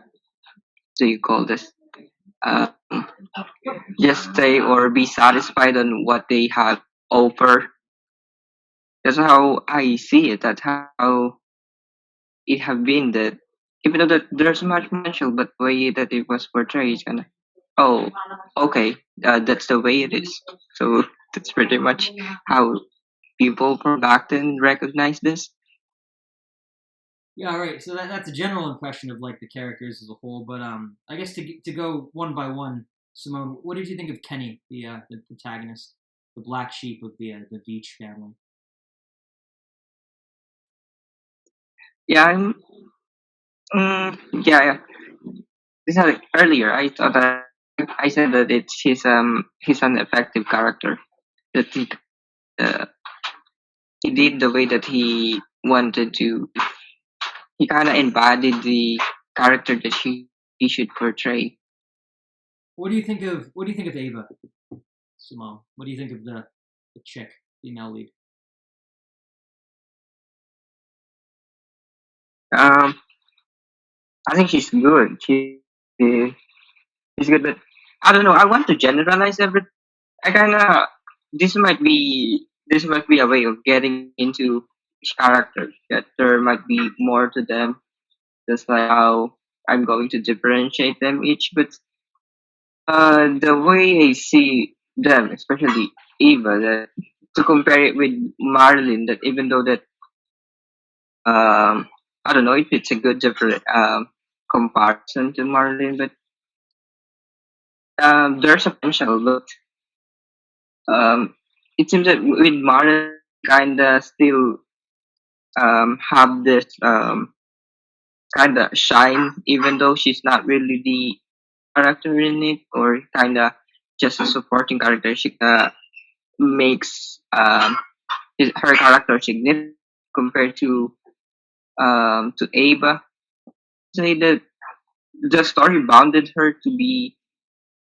do you call this, uh, just stay or be satisfied on what they have offer. That's how I see it. That's how it have been, that even though that there's much potential, but the way that it was portrayed is kind of, oh, okay, that's the way it is. So that's pretty much how people from back then recognize this. Yeah, right. So that's a general impression of like the characters as a whole. But I guess to go one by one, Simone, what did you think of Kenny, the protagonist, the black sheep of the Beach family? Yeah, yeah, yeah. This is like earlier. I thought that I said that he's an effective character. That uh, he did the way that he wanted to. He kind of embodied the character that he should portray. What do you think of Ava, Simone? What do you think of the chick, female lead? Um, I think she's good. She's good, but I don't know. I want to generalize everything. I kind of this might be a way of getting into each character. That there might be more to them. Just like how I'm going to differentiate them each, but the way I see them, especially Eva, that to compare it with Marilyn, that even though that I don't know if it's a good different comparison to Marilyn, but there's a potential. But it seems that with Marilyn, kinda still have this kinda shine, even though she's not really the character in it, or kinda just a supporting character. She makes her character significant compared to Ava. Say that the story bounded her to be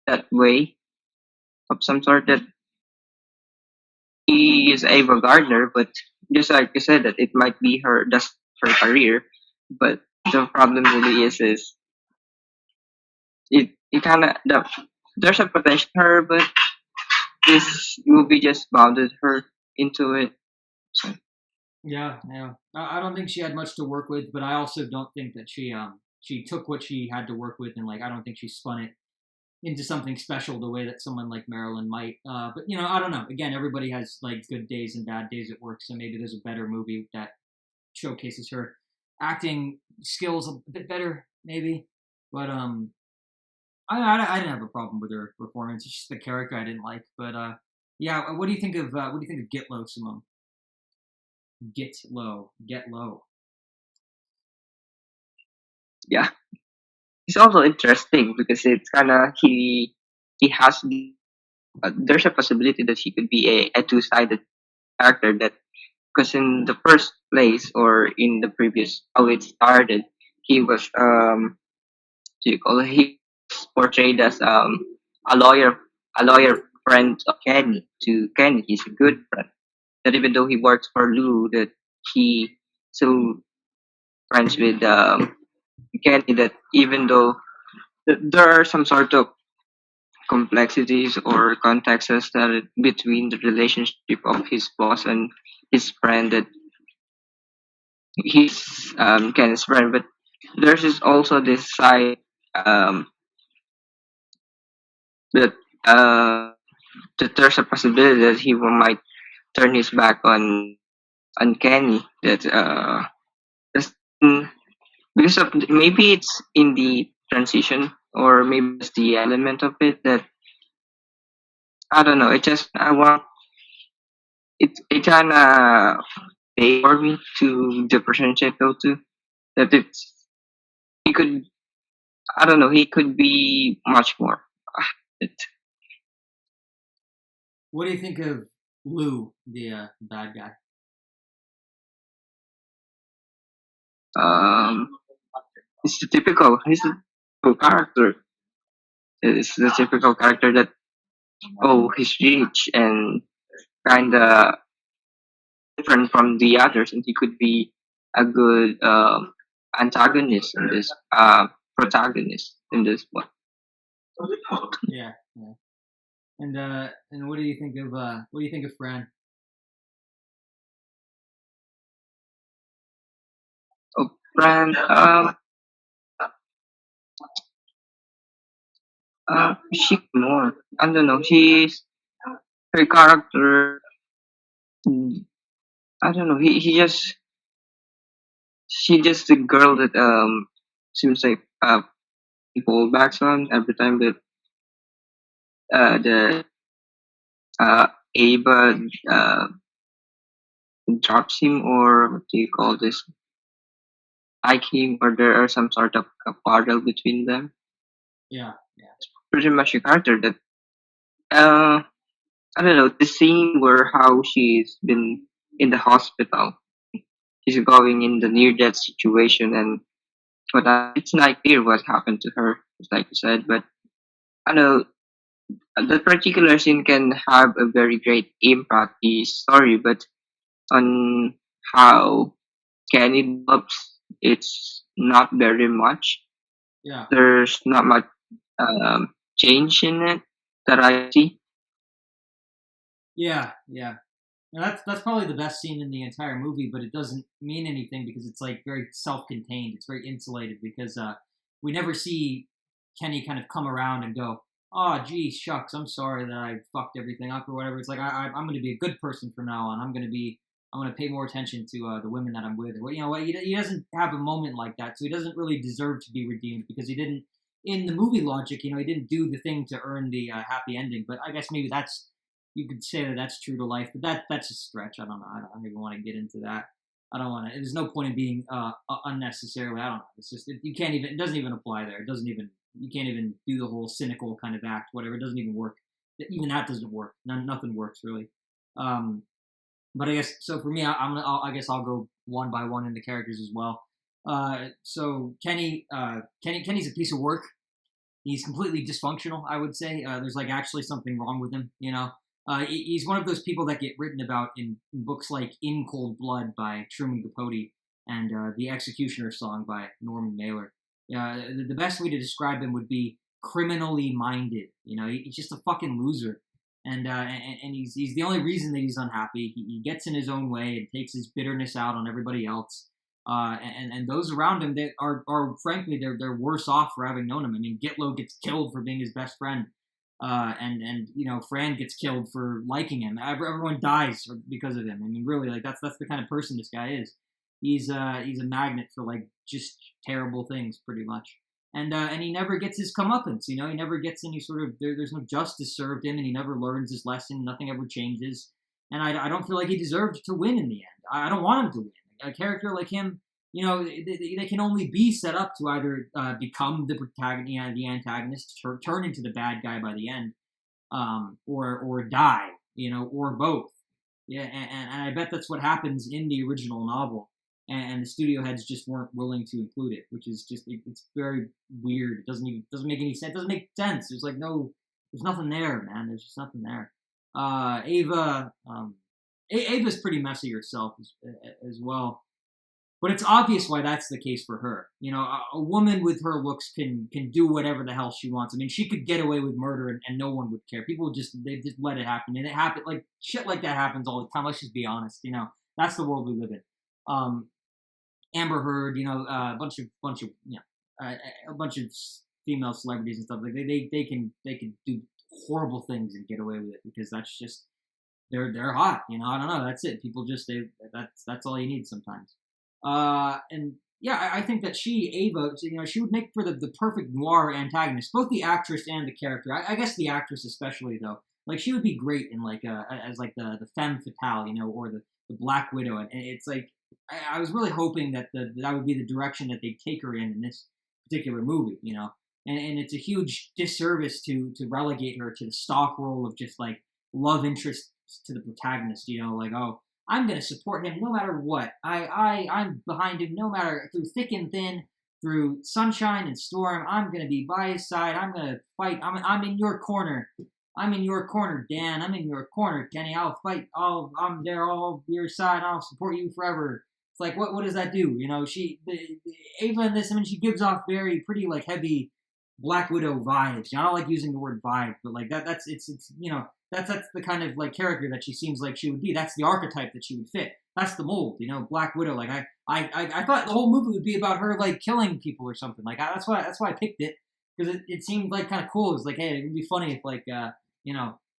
that way of some sort, that he is Ava Gardner, but just like you said, that it might be that's her career. But the problem really is it kind of there's a potential for her, but this movie just bounded her into it. So, Yeah, yeah. I don't think she had much to work with, but I also don't think that she took what she had to work with, and like I don't think she spun it into something special the way that someone like Marilyn might. But I don't know. Again, everybody has like good days and bad days at work, so maybe there's a better movie that showcases her acting skills a bit better, maybe. But I didn't have a problem with her performance. It's just the character I didn't like. But yeah, what do you think of Get Low, Simone? Get Low, Get Low. Yeah, it's also interesting because it's kind of he has there's a possibility that he could be a two-sided character, that because in the first place or in the previous how it started, he was do you call it, he was portrayed as a lawyer a lawyer friend of Kenny. To Kenny, he's a good friend, that even though he works for Lou, that he so friends with Kenny, that even though there are some sort of complexities or contexts that between the relationship of his boss and his friend, that he's Ken's friend, but there's also this side that that there's a possibility that he might turn his back on Kenny. That just, because of maybe it's in the transition, or maybe it's the element of it that I don't know. It just I want it kind of pay for me to the percentage though too, that it's he could I don't know, he could be much more. It, What do you think of Lou, the bad guy? um, it's the typical. He's the typical character. It's the typical character that he's rich and kind of different from the others, and he could be a good antagonist in this protagonist in this one. Yeah, yeah. And what do you think of Fran? Oh, Brand, she more. I don't know. She's her character. I don't know. He just she just the girl that seems like people backs on every time that the Ava drops him, or what do you call this, like him, or there are some sort of a quarrel between them. Yeah, yeah, Pretty much a character that I don't know, the scene where how she's been in the hospital, she's going in the near death situation, and it's not clear what happened to her, just like you said, but I know that particular scene can have a very great impact the story, but on how Kenny develops, it's not very much. yeah, There's not much change in it that I see. yeah, yeah. And that's probably the best scene in the entire movie, but it doesn't mean anything because it's like very self-contained. It's very insulated because we never see Kenny kind of come around and go, "Oh, gee, shucks, I'm sorry that I fucked everything up or whatever." It's like I'm going to be a good person from now on. I'm going to pay more attention to the women that I'm with. Or, what he doesn't have a moment like that, so he doesn't really deserve to be redeemed because he didn't. In the movie logic, he didn't do the thing to earn the happy ending. But I guess maybe you could say that that's true to life, but that's a stretch. I don't know. I don't even want to get into that. I don't want to. There's no point in being unnecessarily. I don't know. It's just you can't even. It doesn't even apply there. It doesn't even. You can't even do the whole cynical kind of act. Whatever. It doesn't even work. Even that doesn't work. Nothing works really. Um, but I guess so. For me, I guess I'll go one by one in the characters as well. So Kenny's a piece of work. He's completely dysfunctional. I would say there's like actually something wrong with him. He's one of those people that get written about in books like In Cold Blood by Truman Capote and The Executioner Song by Norman Mailer. The best way to describe him would be criminally minded. He's just a fucking loser. And he's the only reason that he's unhappy. He gets in his own way and takes his bitterness out on everybody else. And those around him that are frankly they're worse off for having known him. I mean, Gitlow gets killed for being his best friend, and Fran gets killed for liking him. Everyone dies because of him. I mean, really, like that's the kind of person this guy is. He's a magnet for like just terrible things, pretty much. And he never gets his comeuppance. He never gets any sort of there's no justice served him, and he never learns his lesson. Nothing ever changes, and I don't feel like he deserved to win in the end. I don't want him to win. A character like him, they can only be set up to either become the protagonist, the antagonist, turn into the bad guy by the end, or die, or both. Yeah, and I bet that's what happens in the original novel. And the studio heads just weren't willing to include it, which is just it's very weird. It doesn't make any sense. It doesn't make sense. There's nothing there, man. There's just nothing there. Ava's pretty messy herself as well, but it's obvious why that's the case for her. A woman with her looks can do whatever the hell she wants. I mean, she could get away with murder and no one would care. People they just let it happen, and it happened like shit like that happens all the time. Let's just be honest. That's the world we live in. Amber Heard, a bunch of female celebrities and stuff like they can do horrible things and get away with it because that's just they're hot. I don't know. That's it. People just that's all you need sometimes. And yeah, I think that Ava, she would make for the perfect noir antagonist, both the actress and the character. I guess the actress especially though. Like she would be great in as the femme fatale, or the Black Widow, and it's like. I was really hoping that that would be the direction that they'd take her in this particular movie, and it's a huge disservice to relegate her to the stock role of just like love interest to the protagonist, like, oh, I'm going to support him no matter what. I'm behind him no matter through thick and thin, through sunshine and storm. I'm going to be by his side. I'm going to fight. I'm in your corner. I'm in your corner, Dan. I'm in your corner, Kenny. I'll fight. I'm there all your side. I'll support you forever. It's like, what does that do? Ava in this, I mean, she gives off pretty like heavy Black Widow vibes. I don't like using the word vibe, but like that's the kind of like character that she seems like she would be. That's the archetype that she would fit. That's the mold, Black Widow. Like I thought the whole movie would be about her like killing people or something. Like that's why I picked it because it seemed like kind of cool. It was like, hey, it would be funny if like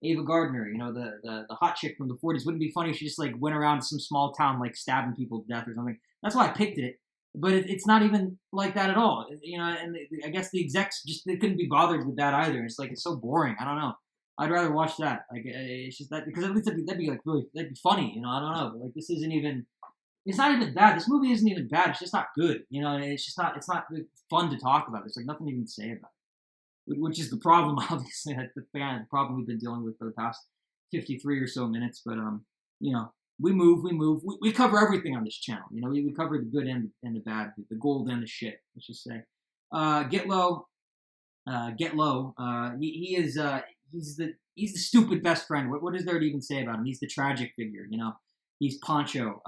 Ava Gardner, the hot chick from the 40s. Wouldn't it be funny if she just like went around some small town like stabbing people to death or something? That's why I picked it. But it's not even like that at all, And I guess the execs they couldn't be bothered with that either. It's like it's so boring. I don't know. I'd rather watch that. Like it's just that because at least that'd be like really that'd be funny. I don't know. Like this isn't even. It's not even bad. This movie isn't even bad. It's just not good. It's just not. It's not fun to talk about. There's like nothing even to say about it. Which is the problem, obviously. That's the problem we've been dealing with for the past 53 or so minutes. But we move. We cover everything on this channel. We cover the good and the bad, the gold and the shit. Let's just say, get low. He is he's the stupid best friend. What is there to even say about him? He's the tragic figure. He's Poncho.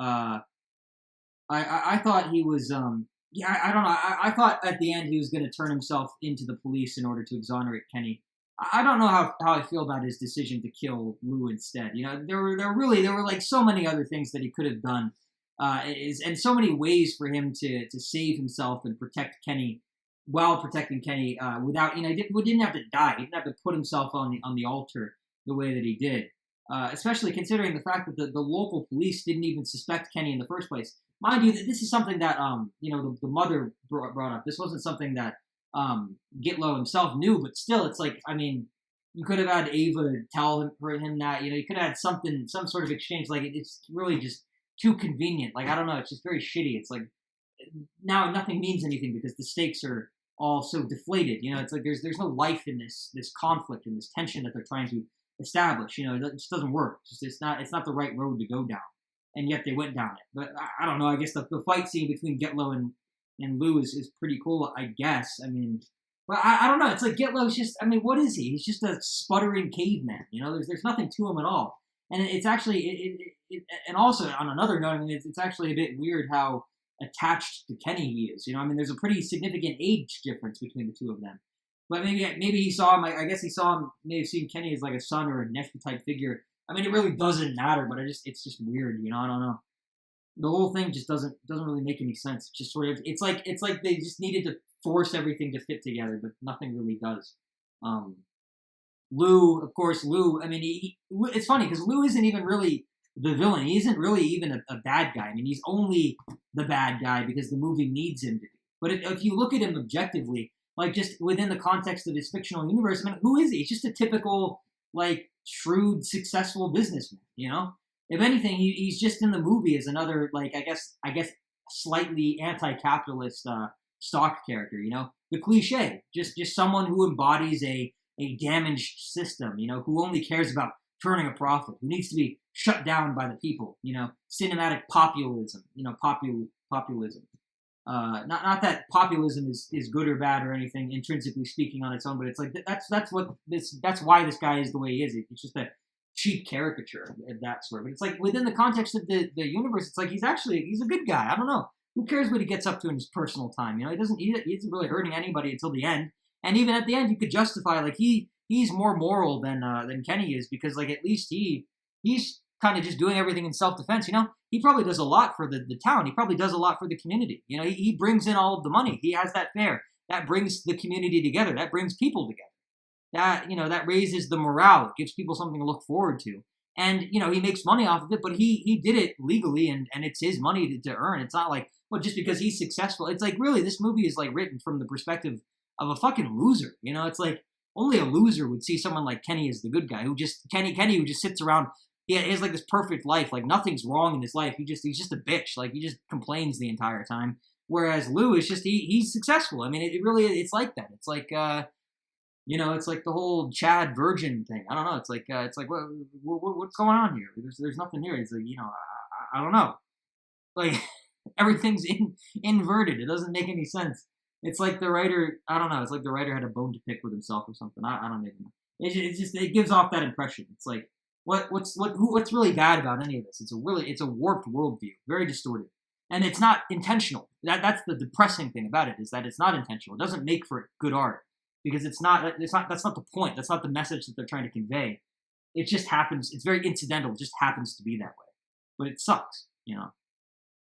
I thought he was I don't know. I thought at the end he was going to turn himself into the police in order to exonerate Kenny. I don't know how I feel about his decision to kill Lou instead. There were like so many other things that he could have done, and so many ways for him to save himself and protect Kenny while protecting Kenny without he didn't have to die. He didn't have to put himself on the altar the way that he did. Especially considering the fact that the local police didn't even suspect Kenny in the first place. Mind you, this is something that the mother brought up. This wasn't something that Gitlow himself knew, but still, it's like you could have had Ava tell him that. You could have had some sort of exchange. Like it's really just too convenient. Like I don't know, it's just very shitty. It's like now nothing means anything because the stakes are all so deflated. It's like there's no life in this conflict and this tension that they're trying to establish. It just doesn't work. It's not the right road to go down. And yet they went down it. But I don't know. I guess the fight scene between Gitlow and Lou is pretty cool, I guess. I mean, but I don't know. It's like Gitlow's just, I mean, what is he? He's just a sputtering caveman. There's nothing to him at all. And it's actually, and also on another note, I mean, it's actually a bit weird how attached to Kenny he is. I mean, there's a pretty significant age difference between the two of them. But maybe he saw him, I guess he saw him, may have seen Kenny as like a son or a nephew type figure. I mean, it really doesn't matter, but it's just weird, I don't know. the whole thing just doesn't really make any sense. It's just sort of it's like they just needed to force everything to fit together, but nothing really does. Um, Lou, of course, Lou. I mean, it's funny because Lou isn't even really the villain. He isn't really even a bad guy. I mean, he's only the bad guy because the movie needs him to be. But if you look at him objectively, like just within the context of his fictional universe, I mean, who is he? He's just a typical like shrewd, successful businessman. You know, if anything, he's just in the movie as another like I guess slightly anti-capitalist stock character. You know, the cliche, just someone who embodies a damaged system, you know, who only cares about turning a profit, who needs to be shut down by the people, you know, cinematic populism, you know, populism. Not that populism is good or bad or anything intrinsically speaking on its own, but it's like that's why this guy is the way he is. It's just a cheap caricature of that sort. But it's like within the context of the universe, it's like he's a good guy. I don't know. Who cares what he gets up to in his personal time? You know, he isn't really hurting anybody until the end. And even at the end, you could justify like he's more moral than Kenny is because like at least he's kind of just doing everything in self defense. You know, he probably does a lot for the town. He probably does a lot for the community. You know, he brings in all of the money. He has that fair. That brings the community together. That brings people together. That you know that raises the morale. It gives people something to look forward to. And you know he makes money off of it, but he did it legally, and it's his money to earn. It's not like well just because he's successful. It's like really this movie is like written from the perspective of a fucking loser. You know, it's like only a loser would see someone like Kenny as the good guy who just Kenny who just sits around. Yeah, he has like this perfect life. Like nothing's wrong in his life. He's just a bitch. Like he just complains the entire time. Whereas Lou is just he's successful. I mean, it really it's like that. It's like you know, it's like the whole Chad Virgin thing. I don't know. It's like what's going on here? There's nothing here. It's like you know I don't know. Like everything's inverted. It doesn't make any sense. It's like the writer. I don't know. It's like the writer had a bone to pick with himself or something. I don't even know. It's just it gives off that impression. It's like what's really bad about any of this? It's a warped worldview, very distorted, and it's not intentional. That's the depressing thing about it is that it's not intentional. It doesn't make for good art because it's not that's not the point. That's not the message that they're trying to convey. It just happens. It's very incidental. It just happens to be that way, but it sucks, you know.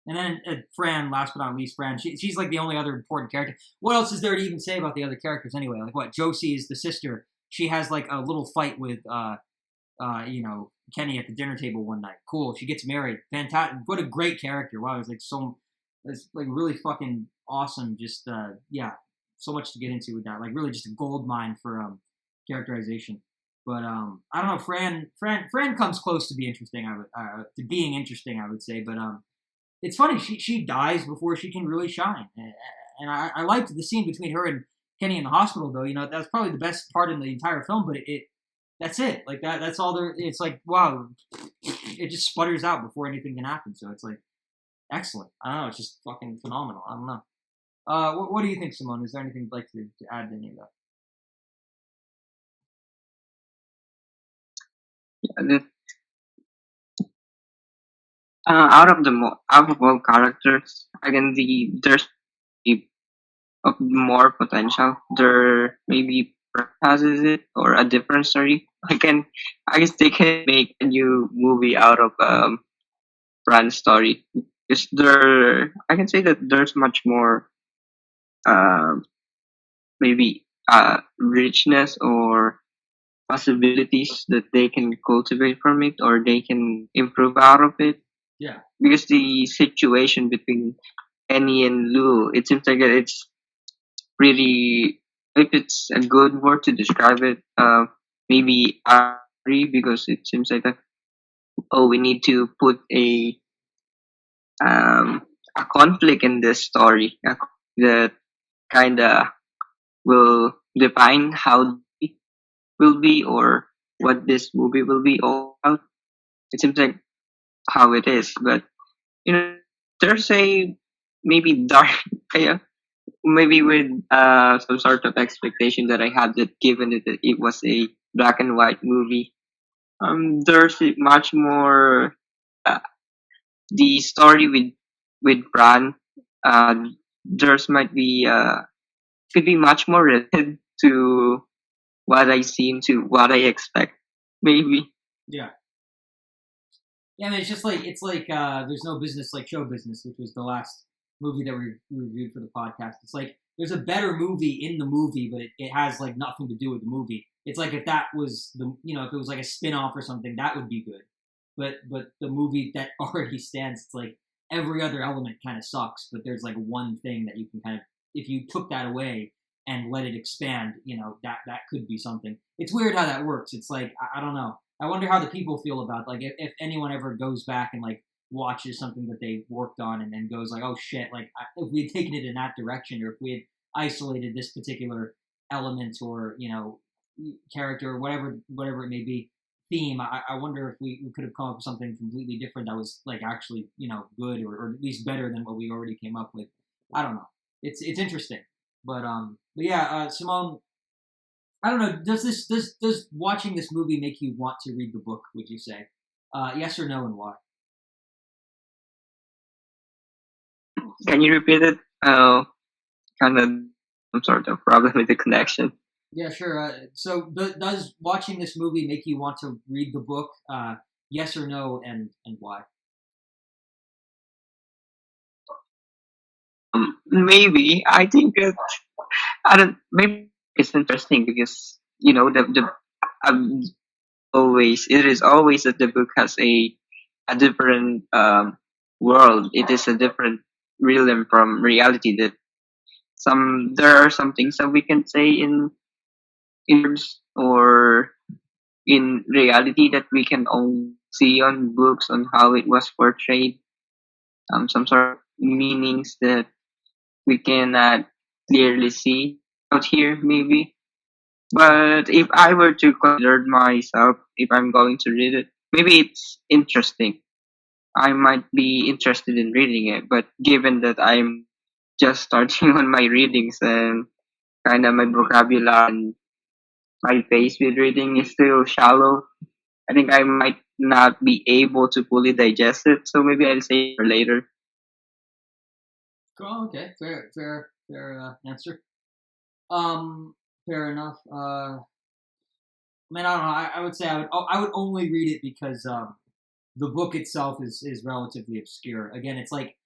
And then Fran, last but not least, Fran, she's like the only other important character. What else is there to even say about the other characters anyway? Like what? Josie is the sister. She has like a little fight with, you know, Kenny at the dinner table one night. Cool. She gets married. Fantastic. What a great character. Wow. It's like really fucking awesome. Just, yeah, so much to get into with that. Like really just a gold mine for characterization. But I don't know. Fran comes close to be interesting. To being interesting, I would say. But it's funny. She dies before she can really shine, and I liked the scene between her and Kenny in the hospital. Though you know that's probably the best part in the entire film. But it that's it. Like that's all there. It's like wow, it just sputters out before anything can happen. So it's like excellent. I don't know. It's just fucking phenomenal. I don't know. What do you think, Simone? Is there anything you'd like to add to any of that? The, out of all characters, again, there's a, more potential. There maybe passes it or a different story. I guess they can make a new movie out of Brand's story. Is there? I can say that there's much more um maybe richness or possibilities that they can cultivate from it or they can improve out of it Yeah. because the situation between Annie and Lou, it seems like it's pretty. If it's a good word to describe it, maybe angry because it seems like we need to put um a conflict in this story that kind of will define how it will be or what this movie will be all about. It seems like how it is, but you know, there's a maybe dark, yeah, maybe with some sort of expectation that I had that given that it was a black and white movie, there's much more uh, the story with Bran. Uh, there's might be could be much more related to what I seem to what I expect, maybe. Yeah. Yeah, I mean, it's like there's no business like show business, which was the last movie that we reviewed for the podcast. It's like there's a better movie in the movie, but it has like nothing to do with the movie. It's like if that was if it was like a spin-off or something, that would be good. But the movie that already stands, it's like every other element kind of sucks, but there's like one thing that you can kind of, if you took that away and let it expand, that could be something. It's weird how that works. It's like I don't know. I wonder how the people feel about like if anyone ever goes back and like watches something that they worked on and then goes like, oh shit, like if we had taken it in that direction, or if we had isolated this particular element or character or whatever it may be, theme. I wonder if we could have come up with something completely different that was like actually good, or at least better than what we already came up with. I don't know. It's interesting, but yeah, Simone, I don't know. Does watching this movie make you want to read the book? Would you say, yes or no, and why? Can you repeat it? Kind of some sort of problem with the connection. Yeah, sure. So, does watching this movie make you want to read the book? Yes or no, and why? Maybe I think that I don't. Maybe it's interesting because the always it is always that the book has a different world. It is a different realm from reality. That there are some things that we can say in terms or in reality that we can only see on books on how it was portrayed. Some sort of meanings that we cannot clearly see out here, maybe. But if I were to consider myself, if I'm going to read it, maybe it's interesting. I might be interested in reading it, but given that I'm just starting on my readings and kind of my vocabulary and my pace with reading is still shallow, I think I might not be able to fully digest it. So maybe I'll save it for later. Oh, okay, fair answer. Um, Fair enough. Man, I don't know. I would say I would only read it because the book itself is relatively obscure. Again, it's like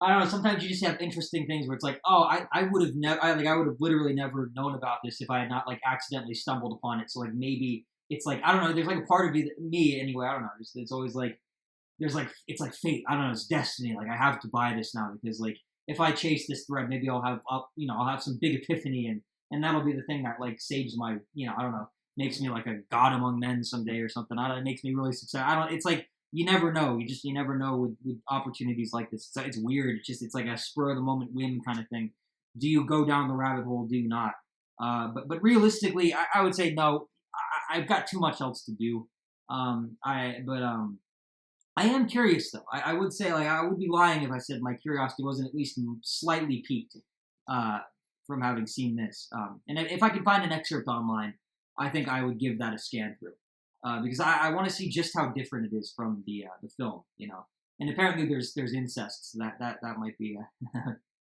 I don't know. Sometimes you just have interesting things where it's like, oh, I would have never, I would have literally never known about this if I had not like accidentally stumbled upon it. So like maybe it's like I don't know. There's like a part of me anyway. I don't know. It's always like there's like it's like fate. I don't know. It's destiny. Like I have to buy this now because like if I chase this thread, maybe I'll have some big epiphany and that'll be the thing that like saves my I don't know, makes me like a god among men someday or something. I don't. It makes me really successful. I don't. It's like you never know. You never know with opportunities like this. It's weird. It's like a spur of the moment whim kind of thing. Do you go down the rabbit hole? Do you not? But realistically, I would say no. I've got too much else to do. I am curious though. I would say like I would be lying if I said my curiosity wasn't at least slightly piqued uh, from having seen this. And if I could find an excerpt online, I think I would give that a scan through because I want to see just how different it is from the film. And apparently there's incest, so that might be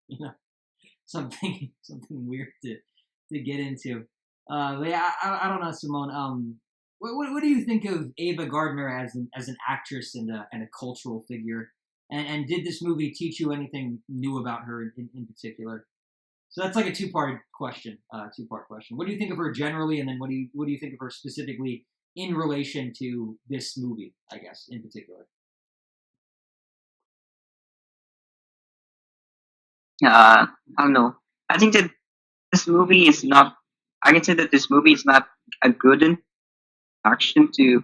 you know something weird to get into. But yeah, I don't know, Simone. What do you think of Ava Gardner as an actress and a cultural figure? And did this movie teach you anything new about her in particular? So that's like a two-part question. Two-part question. What do you think of her generally, and then what do you think of her specifically in relation to this movie? I guess in particular. I don't know. I think that this movie is not. I can say that this movie is not a good introduction to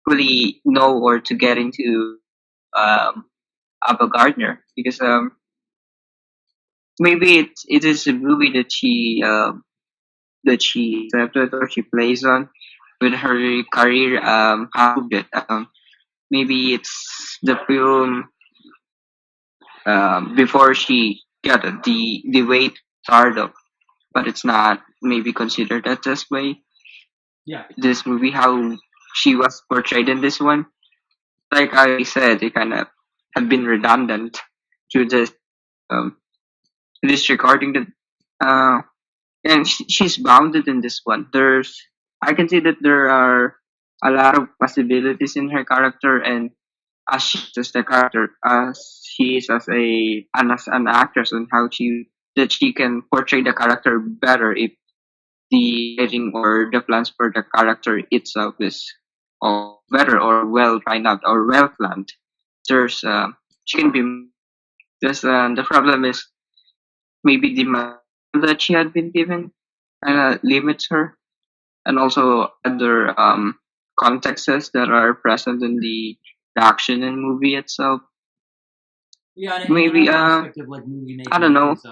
fully know or to get into um, Ava Gardner because maybe it is a movie that she accepted or she plays on with her career. How good. Maybe it's the film before she got the way to stardom, but it's not maybe considered that this way. Yeah. This movie, how she was portrayed in this one, like I said, it kind of have been redundant to um, this recording that and she's bounded in this one. I can see that there are a lot of possibilities in her character, and as she is the character, as she is as an actress, and how she can portray the character better if the writing or the plans for the character itself is better or well planned out or well planned. There's she can be just the problem is maybe the material that she had been given limits her, and also other contexts that are present in the action and movie itself. Yeah, and Maybe another aspect of like movie I don't making know. is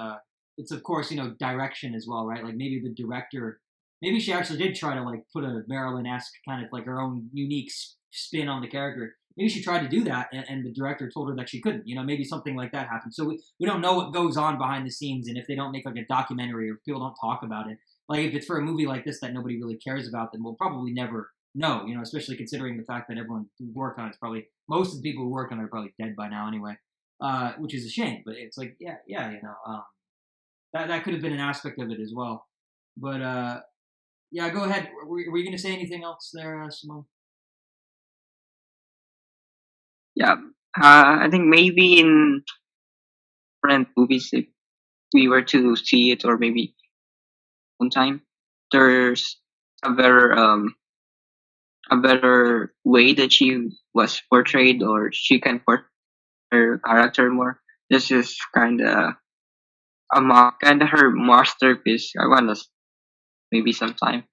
it's of course direction as well, right? Like maybe the director, maybe she actually did try to like put a Marilyn-esque kind of like her own unique spin on the character. Maybe she tried to do that, and the director told her that she couldn't. Maybe something like that happened. So we don't know what goes on behind the scenes, and if they don't make like a documentary or if people don't talk about it, like if it's for a movie like this that nobody really cares about, then we'll probably never know. Especially considering the fact that everyone who worked on it's probably most of the people who work on it are probably dead by now anyway, which is a shame. But it's like, yeah, that could have been an aspect of it as well. But yeah, go ahead. Were you going to say anything else there, Simone? Yeah, I think maybe in different movies, if we were to see it, or maybe one time, there's a better um a better way that she was portrayed, or she can portray her character more. This is kind of her masterpiece. I want to maybe sometime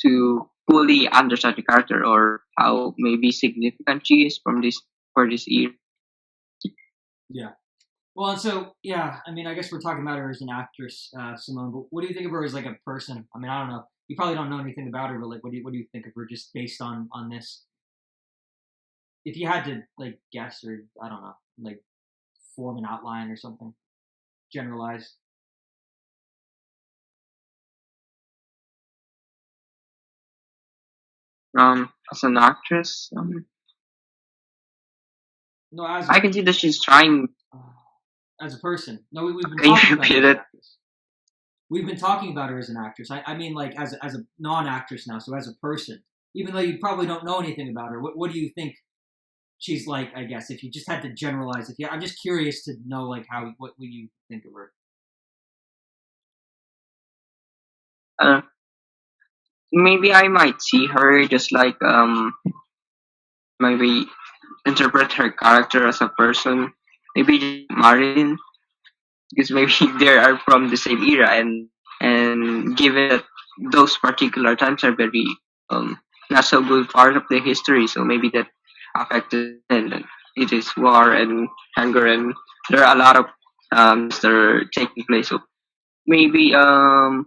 to fully understand the character, or how maybe significant she is from this for this year. Yeah. Well, and so yeah, I mean, I guess we're talking about her as an actress, Simone. But what do you think of her as like a person? I mean, I don't know. You probably don't know anything about her, but like, what do you think of her just based on this? If you had to like guess or I don't know, like form an outline or something, generalize. As an actress, No, as I can see that she's trying. as a person. No, we've been Can talking you about her repeat as an it? actress. We've been talking about her as an actress. I mean, like as a non-actress now, so as a person. Even though you probably don't know anything about her, what do you think she's like? I guess if you just had to generalize, I'm just curious to know like what would you think of her? Uh, Maybe I might see her just like maybe interpret her character as a person. Maybe Marilyn, because maybe they are from the same era, and given that those particular times are very not so good part of the history, so maybe that affected, and it is war and hunger, and there are a lot of that are taking place. So maybe uh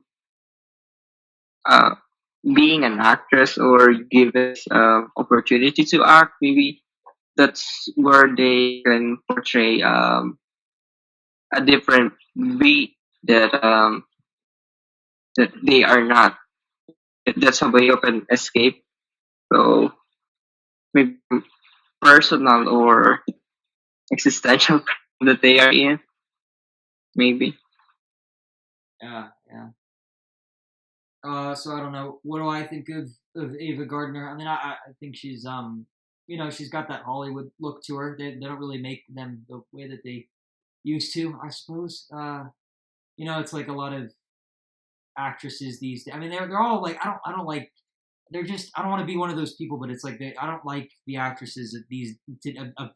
being an actress, or given opportunity to act, maybe that's where they can portray a different beat that they are not. That's a way of an escape. So maybe personal or existential that they are in. Maybe. Yeah. So I don't know. What do I think of Ava Gardner? I mean, I think she's she's got that Hollywood look to her. They don't really make them the way that they used to, I suppose. It's like a lot of actresses these days. I mean, they're all like I don't like. They're just I don't want to be one of those people, but it's like I don't like the actresses of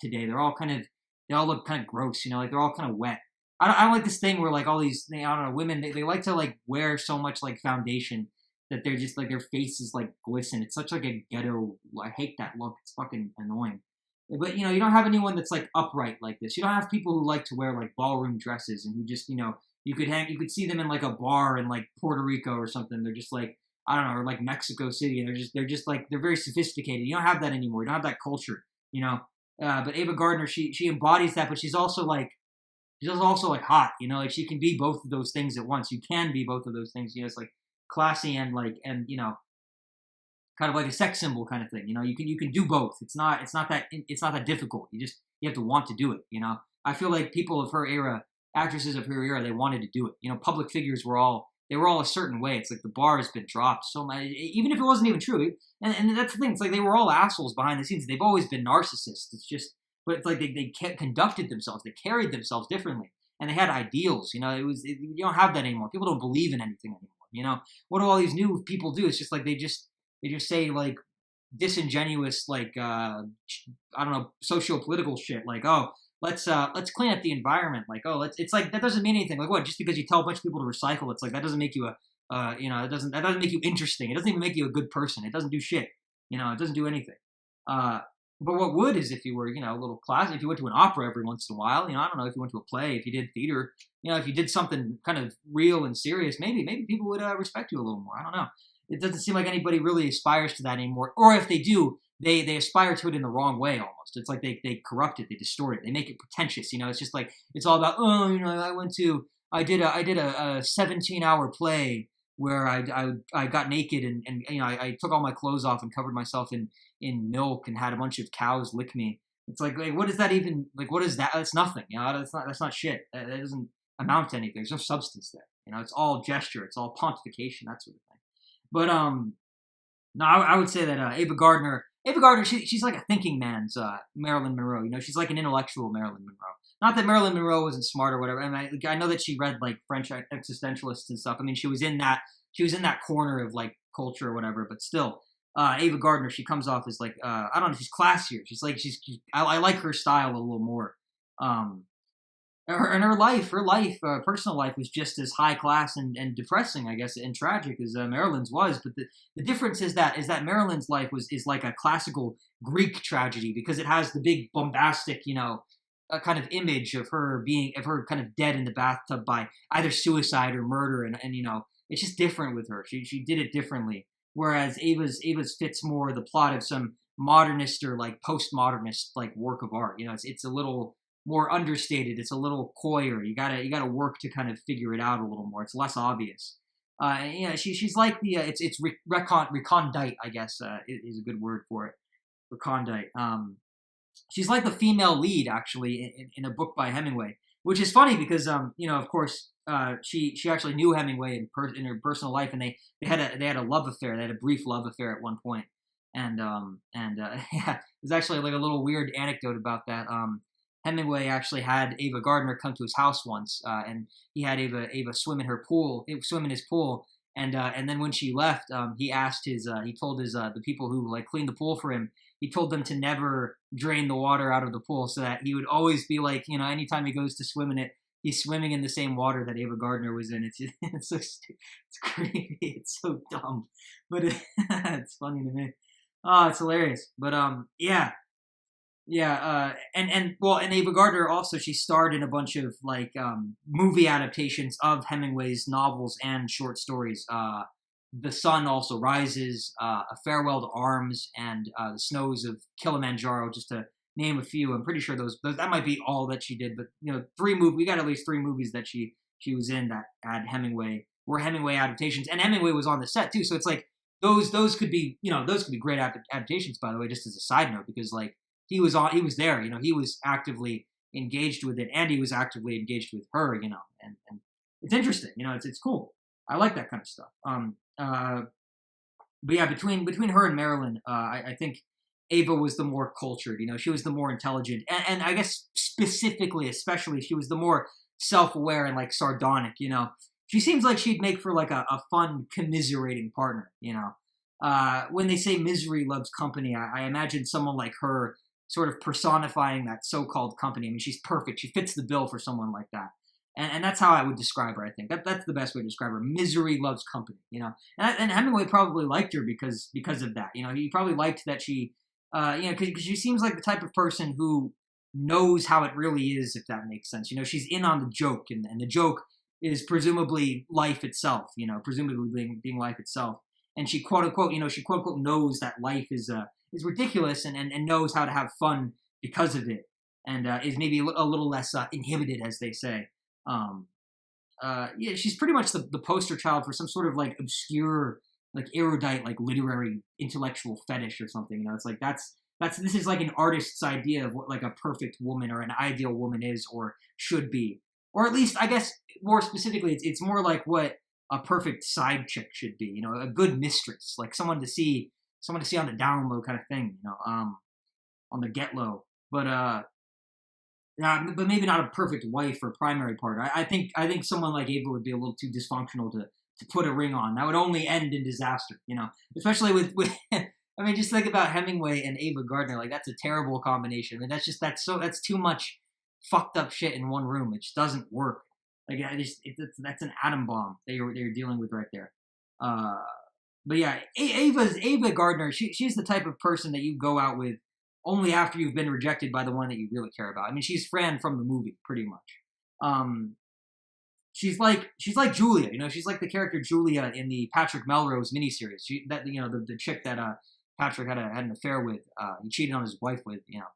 today. They all look kind of gross. Like they're all kind of wet. I don't like this thing where like all these I don't know women they like to like wear so much like foundation that they're just like their faces like glisten. It's such like a ghetto. I hate that look. It's fucking annoying. But you don't have anyone that's like upright like this. You don't have people who like to wear like ballroom dresses and who just you could see them in like a bar in like Puerto Rico or something. They're just like I don't know or like Mexico City and they're just like they're very sophisticated. You don't have that anymore. You don't have that culture. But Ava Gardner she embodies that, but she's also like hot. Like she can be both of those things at once. You can be both of those things. It's like classy and like and kind of like a sex symbol kind of thing. You can do both. It's not that difficult. You have to want to do it. I feel like people of her era, actresses of her era, they wanted to do it. Public figures were all they were all a certain way. It's like the bar has been dropped so much, even if it wasn't even true. And that's the thing. It's like they were all assholes behind the scenes. They've always been narcissists. It's just, but it's like they conducted themselves. They carried themselves differently, and they had ideals. You know, you don't have that anymore. People don't believe in anything anymore. You know, what do all these new people do? It's just like they just say like disingenuous, like I don't know, socio-political shit. Like, oh, let's clean up the environment. Like, oh, it's like that doesn't mean anything. Like, what? Just because you tell a bunch of people to recycle, it's like that doesn't make you it doesn't make you interesting. It doesn't even make you a good person. It doesn't do shit. You know, it doesn't do anything. But what would is if you were, a little classy, if you went to an opera every once in a while, I don't know, if you went to a play, if you did theater, if you did something kind of real and serious, maybe people would respect you a little more. I don't know. It doesn't seem like anybody really aspires to that anymore. Or if they do, they aspire to it in the wrong way almost. It's like they corrupt it, they distort it, they make it pretentious. It's just like it's all about I did a 17-hour play where I got naked and I took all my clothes off and covered myself in milk and had a bunch of cows lick me. It's like what is that even, like, what is that? That's nothing. That's not shit. That doesn't amount to anything. There's no substance there. It's all gesture. It's all pontification, that sort of thing. But no, I would say that Ava Gardner, she's like a thinking man's Marilyn Monroe. She's like an intellectual Marilyn Monroe. Not that Marilyn Monroe wasn't smart or whatever. I know that she read like French existentialists and stuff. I mean, she was in that corner of like culture or whatever. But still, Ava Gardner, she comes off as like I don't know, she's classier. I like her style a little more. Her life, personal life was just as high class and depressing, I guess, and tragic as Marilyn's was. But the difference is that Marilyn's life is like a classical Greek tragedy because it has the big bombastic, kind of image of her kind of dead in the bathtub by either suicide or murder, and it's just different with her. She did it differently. Whereas Ava's fits more the plot of some modernist or like postmodernist like work of art. It's a little more understated. It's a little coyer. You gotta work to kind of figure it out a little more. It's less obvious. She's like the it's recondite, I guess, is a good word for it. Recondite. She's like the female lead actually in a book by Hemingway, which is funny because of course she actually knew Hemingway in her personal life, and they had a love affair. They had a brief love affair at one point, and yeah, there's actually like a little weird anecdote about that. Hemingway actually had Ava Gardner come to his house once, and he had Ava swim in his pool, and then when she left, he told the people who like cleaned the pool for him, he told them to never drain the water out of the pool so that he would always be like, anytime he goes to swim in it, he's swimming in the same water that Ava Gardner was in. It's so stupid. It's creepy. It's so dumb, but it's funny to me. Oh, it's hilarious. But yeah. Yeah, and Ava Gardner also, she starred in a bunch of like movie adaptations of Hemingway's novels and short stories. The Sun Also Rises, A Farewell to Arms, and The Snows of Kilimanjaro, just to name a few. I'm pretty sure those that might be all that she did, but we got at least 3 movies that she was in that had Hemingway, were Hemingway adaptations, and Hemingway was on the set too. So it's like those could be great adaptations, by the way, just as a side note, because like he was there, he was actively engaged with it, and he was actively engaged with her, and it's interesting, it's cool. I like that kind of stuff. But yeah, between her and Marilyn, I think Ava was the more cultured, she was the more intelligent, and I guess especially, she was the more self-aware and like sardonic, She seems like she'd make for like a fun, commiserating partner, When they say misery loves company, I imagine someone like her sort of personifying that so-called company. I mean, she's perfect. She fits the bill for someone like that. And that's how I would describe her, I think. That's the best way to describe her. Misery loves company, And Hemingway probably liked her because of that. He probably liked that she, because she seems like the type of person who knows how it really is, if that makes sense. She's in on the joke, and the joke is presumably life itself, presumably being life itself. And she quote unquote knows that life is ridiculous and knows how to have fun because of it, and is maybe a little less inhibited, as they say. Yeah, she's pretty much the poster child for some sort of like obscure, like erudite, like literary intellectual fetish or something. It's like this is like an artist's idea of what like a perfect woman or an ideal woman is or should be, or at least I guess more specifically, it's more like what a perfect side chick should be. You know, a good mistress, like someone to see on the down low kind of thing. You know, on the get low. But yeah, but maybe not a perfect wife or primary partner. I think someone like Ava would be a little too dysfunctional to put a ring on. That would only end in disaster, you know. Especially with I mean, just think about Hemingway and Ava Gardner. Like that's a terrible combination. I mean, that's too much fucked up shit in one room. It just doesn't work. Like that's an atom bomb that you're dealing with right there. Uh, but yeah, Ava Gardner. She's the type of person that you go out with only after you've been rejected by the one that you really care about. I mean, she's Fran from the movie, pretty much. Um, she's like Julia, you know, she's like the character Julia in the Patrick Melrose miniseries. That you know the chick that Patrick had an affair with, he cheated on his wife with, you know,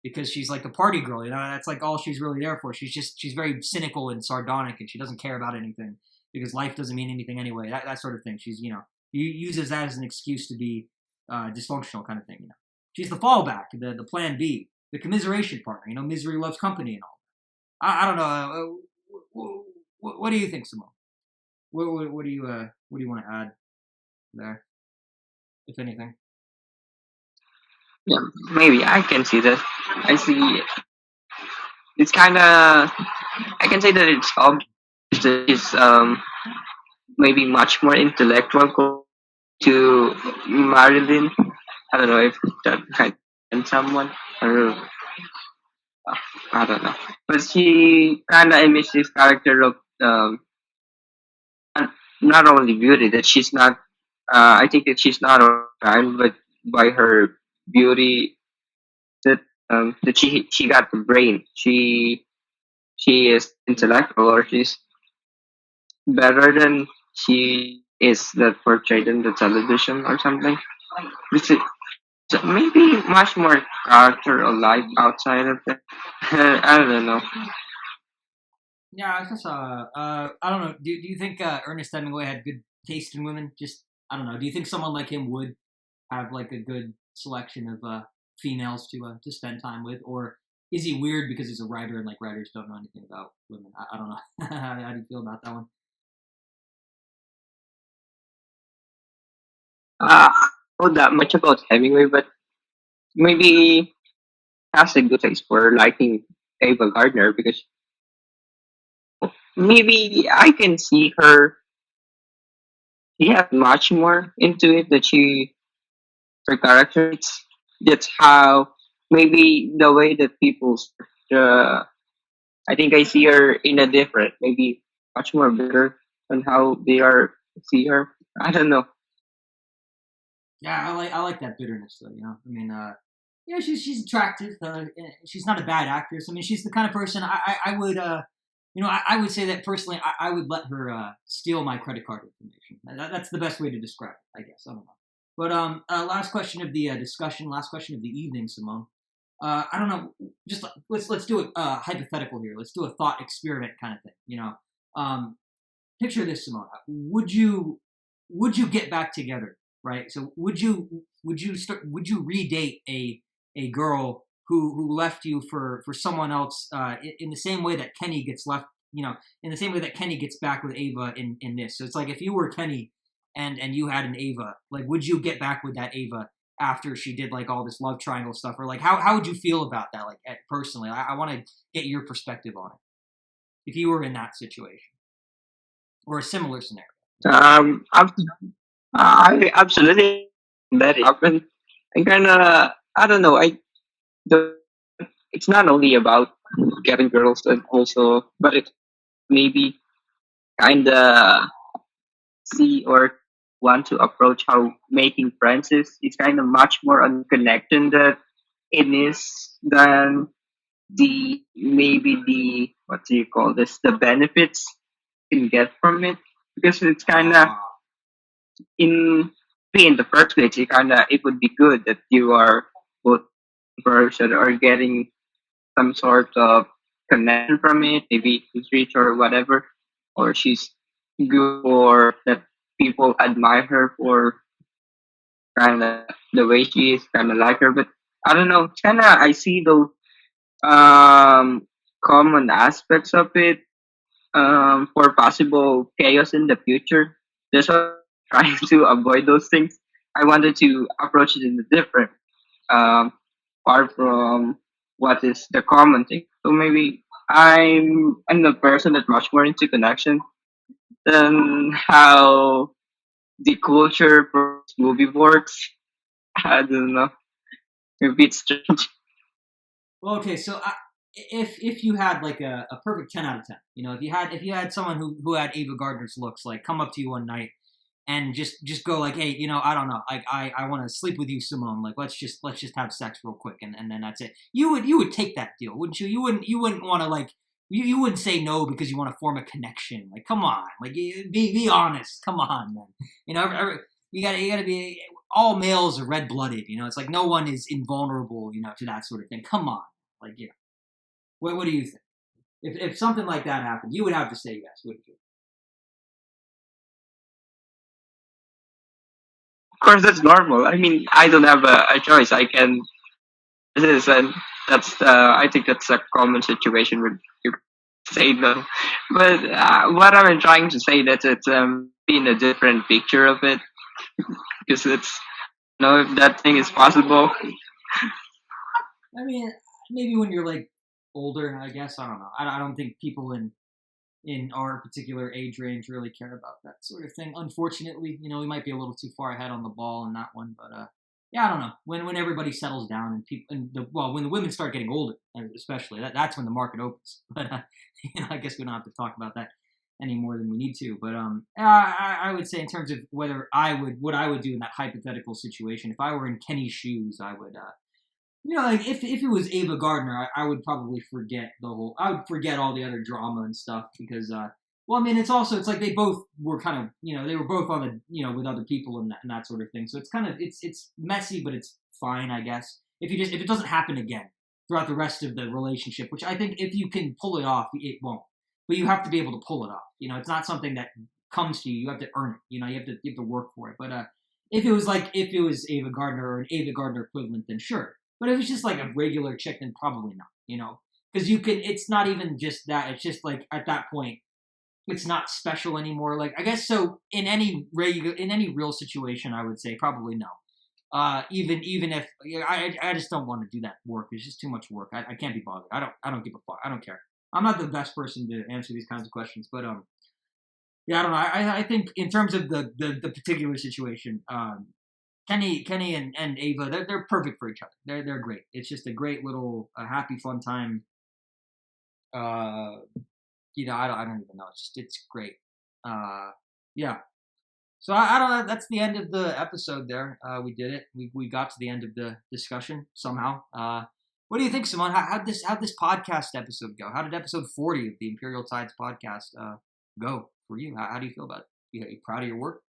because she's like the party girl, you know. That's like all she's really there for. She's very cynical and sardonic, and she doesn't care about anything because life doesn't mean anything anyway. That sort of thing. She's you know uses that as an excuse to be dysfunctional kind of thing. You know, she's the fallback, the plan B, the commiseration partner. You know, misery loves company and all. I don't know. What do you think, Simone? What do you want to add there, if anything? Yeah, maybe I can see that. I see. It's kind of. I can say that it's obvious that it's maybe much more intellectual to Marilyn. I don't know if that kind of someone or I don't know, but she kind of emits this character of not only beauty that she's not. I think that she's not a child, but by her beauty that that she got the brain. She is intellectual, or she's better than she is that portrayed in the television or something. Which is maybe much more character alive outside of that. I don't know. Yeah, I guess. I don't know. Do you think Ernest Hemingway had good taste in women? Just I don't know. Do you think someone like him would have like a good selection of females to spend time with, or is he weird because he's a writer and like writers don't know anything about women? I don't know. How do you feel about that one? Not that much about Hemingway, but maybe has a good taste for liking Ava Gardner because maybe I can see her. She has much more into it that she her character. That's how maybe the way that people. Uh, I think I see her in a different, maybe much more better on how they are see her. I don't know. Yeah, I like that bitterness though. You know, I mean, yeah, she's attractive. She's not a bad actress. I mean, she's the kind of person I would you know I would say that personally I would let her steal my credit card information. That's the best way to describe it, I guess. I don't know. But last question of the discussion, last question of the evening, Simone. I don't know. Just let's do a hypothetical here. Let's do a thought experiment kind of thing. You know, um, picture this, Simone. Would you get back together? Right. So would you redate a girl who left you for someone else in the same way that Kenny gets left, you know, in the same way that Kenny gets back with Ava in this. So it's like if you were Kenny and you had an Ava, like would you get back with that Ava after she did like all this love triangle stuff, or like how would you feel about that, like personally? I want to get your perspective on it if you were in that situation or a similar scenario. Um, ab- I absolutely that it happened. I kind of I don't know. The it's not only about getting girls and also, but it maybe kind of see or want to approach how making friends is. It's kind of much more on connection that it is than the maybe the what do you call this the benefits you can get from it because it's kind of Ah, in in the first place it would be good that you are both person or getting some sort of connection from it, maybe she's rich or whatever, or she's good or that people admire her for kind of the way she is, kind of like her. But I don't know, kind of I see those um common aspects of it for possible chaos in the future. That's why I'm trying to avoid those things. I wanted to approach it in a different, um, far from what is the common thing. So maybe I'm the person that's much more into connection than how the culture for this movie works. I don't know. Maybe it's strange. Well, okay, so if you had like a perfect 10 out of 10, if you had someone who had Ava Gardner's looks, like come up to you one night and just go like, hey, I don't know, like I want to sleep with you, Simone. Like let's just have sex real quick, and then that's it. You would take that deal, wouldn't you? You wouldn't want to like you wouldn't say no because you want to form a connection. Like come on, like be honest. Come on, man. You gotta be. All males are red blooded. It's like no one is invulnerable. To that sort of thing. Come on, like what do you think? If something like that happened, you would have to say yes, wouldn't you? Of course, that's normal. I mean, I don't have a choice. I can. This is, and that's. I think that's a common situation where you say no. But what I'm trying to say that it's in a different picture of it because it's if that thing is possible. I mean, maybe when you're like older, I guess. I don't know. I don't think people in our particular age range really care about that sort of thing. Unfortunately, we might be a little too far ahead on the ball in that one, but yeah, I don't know. When everybody settles down and people when the women start getting older, especially that's when the market opens. But I guess we don't have to talk about that any more than we need to. But I would say in terms of what I would do in that hypothetical situation, if I were in Kenny's shoes, I would like if it was Ava Gardner, I would probably forget I would forget all the other drama and stuff because, well, I mean, it's like they both were kind of, they were both on the, with other people and that sort of thing. So it's kind of, it's messy, but it's fine, I guess. If it doesn't happen again throughout the rest of the relationship, which I think if you can pull it off, it won't. But you have to be able to pull it off. It's not something that comes to you. You have to earn it. You have to work for it. But if it was Ava Gardner or an Ava Gardner equivalent, then sure. But if it's just like a regular chick, then probably not, because it's not even just that. It's just like at that point, it's not special anymore. Like I guess so in any real situation, I would say probably no. Even if I just don't want to do that work. It's just too much work. I can't be bothered. I don't give a fuck. I don't care. I'm not the best person to answer these kinds of questions, but yeah, I don't know. I think in terms of the particular situation, Kenny and Ava, they're perfect for each other. They're great. It's just a great little happy fun time. Uh, I don't even know. It's great. Yeah. So I don't know. That's the end of the episode. There, we did it. We got to the end of the discussion somehow. What do you think, Simone? How'd this podcast episode go? How did episode 40 of the Imperial Tides podcast go for you? How do you feel about it? Are you proud of your work?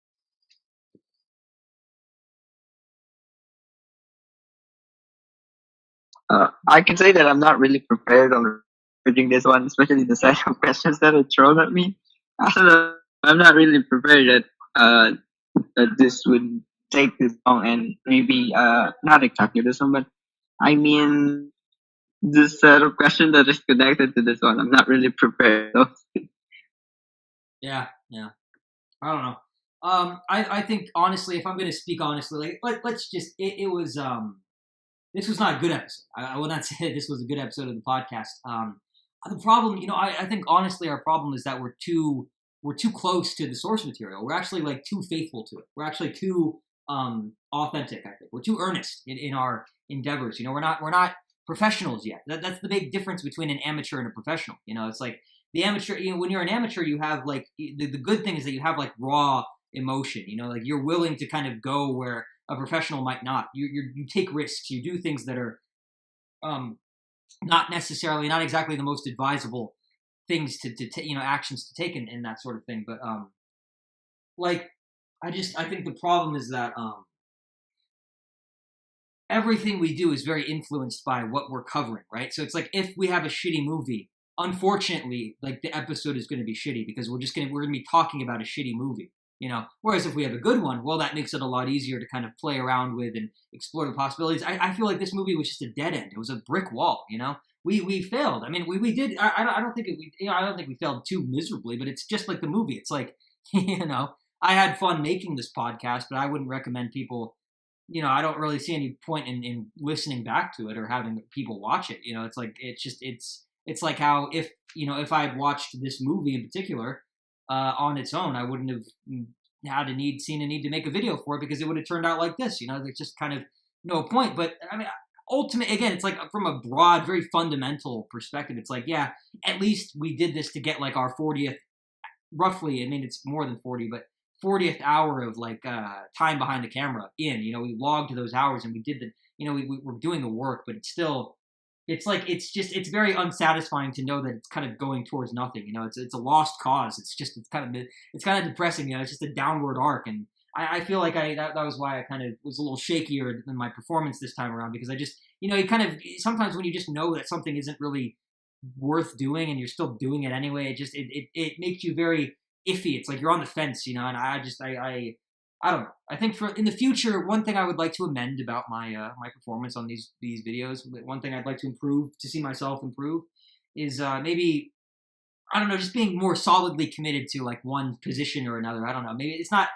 I can say that I'm not really prepared on reading this one, especially the set of questions that are thrown at me. I don't know. I'm not really prepared that this would take this long and maybe not exactly this one, but I mean this set of questions that is connected to this one. I'm not really prepared. So. Yeah, yeah. I don't know. I think honestly, if I'm going to speak honestly, let's just it was this was not a good episode. I will not say this was a good episode of the podcast. The problem, I think honestly, our problem is that we're too close to the source material. We're actually like too faithful to it. We're actually too authentic. I think we're too earnest in our endeavors. We're not professionals yet. That's the big difference between an amateur and a professional. It's like the amateur. When you're an amateur, you have like the good thing is that you have like raw emotion. Like you're willing to kind of go where a professional might not. You take risks. You do things that are not exactly the most advisable things to actions to take in that sort of thing. But like I think the problem is that everything we do is very influenced by what we're covering, right? So it's like if we have a shitty movie, unfortunately, like the episode is going to be shitty because we're going to be talking about a shitty movie. Whereas if we have a good one, well, that makes it a lot easier to kind of play around with and explore the possibilities. I feel like this movie was just a dead end. It was a brick wall. we failed. I mean, we did. I don't think I don't think we failed too miserably, but it's just like the movie. It's like I had fun making this podcast, but I wouldn't recommend people. I don't really see any point in listening back to it or having people watch it. It's like it's like how if I had watched this movie in particular on its own, I wouldn't have seen a need to make a video for it because it would have turned out like this. There's just kind of no point. But I mean, ultimate again, it's like from a broad, very fundamental perspective. It's like, yeah, at least we did this to get like our 40th, roughly. I mean, it's more than 40, but 40th hour of like time behind the camera in. We logged those hours and we did we were doing the work, but it's still. It's like it's very unsatisfying to know that it's kind of going towards nothing. It's a lost cause. It's kind of depressing. It's just a downward arc, and I feel like that was why I kind of was a little shakier in my performance this time around because I just you kind of sometimes when you just know that something isn't really worth doing and you're still doing it anyway, it makes you very iffy. It's like you're on the fence, and I don't know. I think for in the future, one thing I would like to amend about my performance on these videos, one thing I'd like to improve to see myself improve, is maybe I don't know, just being more solidly committed to like one position or another. I don't know. Maybe it's not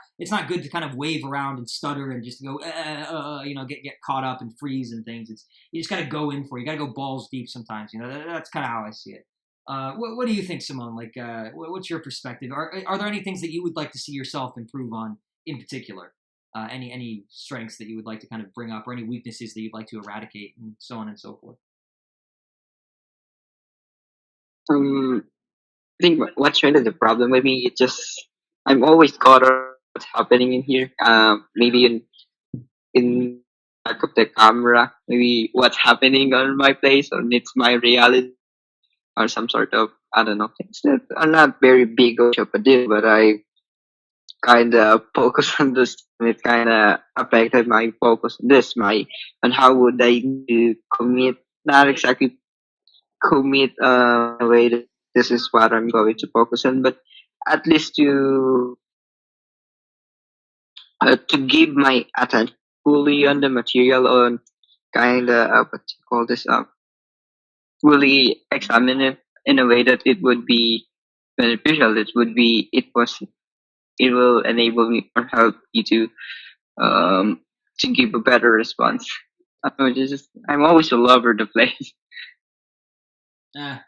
good to kind of wave around and stutter and just go get caught up and freeze and things. You just got to go in for it. You got to go balls deep sometimes. That's kind of how I see it. What do you think, Simone? Like, what's your perspective? Are there any things that you would like to see yourself improve on in particular? Any strengths that you would like to kind of bring up, or any weaknesses that you'd like to eradicate, and so on and so forth? Um, I think what's really the problem with me, it just I'm always caught up what's happening in here. Maybe in back of the camera, maybe what's happening on my place, or it's my reality, or some sort of I don't know things that are not very big of a deal, but I kind of focus on this, and it kind of affected my focus on this, my and how would I do commit, not exactly commit in a way that this is what I'm going to focus on, but at least to give my attention fully on the material, on kind of what you call this fully examine it in a way that it would be beneficial. It will enable me or help you to give a better response. I don't know, I'm always a lover of the place. Yeah.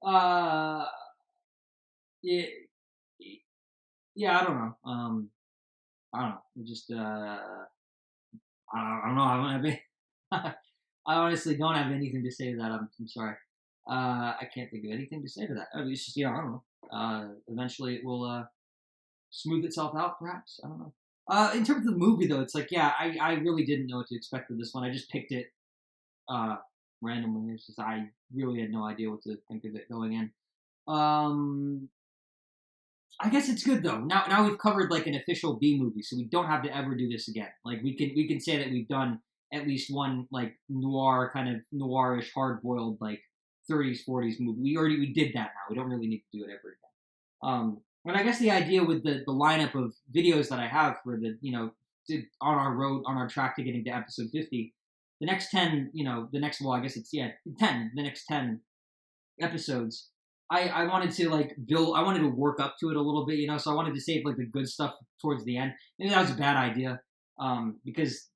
Uh, yeah, yeah. I don't know. I don't know. Just I don't know. I don't have any, I honestly don't have anything to say to that. I'm sorry. I can't think of anything to say to that. I mean, it's just I don't know. Eventually it will smooth itself out, perhaps. I don't know. In terms of the movie, though, it's like yeah, I really didn't know what to expect with this one. I just picked it uh, randomly. It's just I really had no idea what to think of it going in. Um, I guess it's good though. Now we've covered like an official B movie, so we don't have to ever do this again. Like we can say that we've done at least one like noir kind of noirish hard boiled like 30s 40s movie. We did that now. We don't really need to do it ever again. And I guess the idea with the lineup of videos that I have for the on our track to getting to episode 50, the next 10 the next well I guess it's 10 the next 10 episodes, I wanted to like build. I wanted to work up to it a little bit, So I wanted to save like the good stuff towards the end. Maybe that was a bad idea, because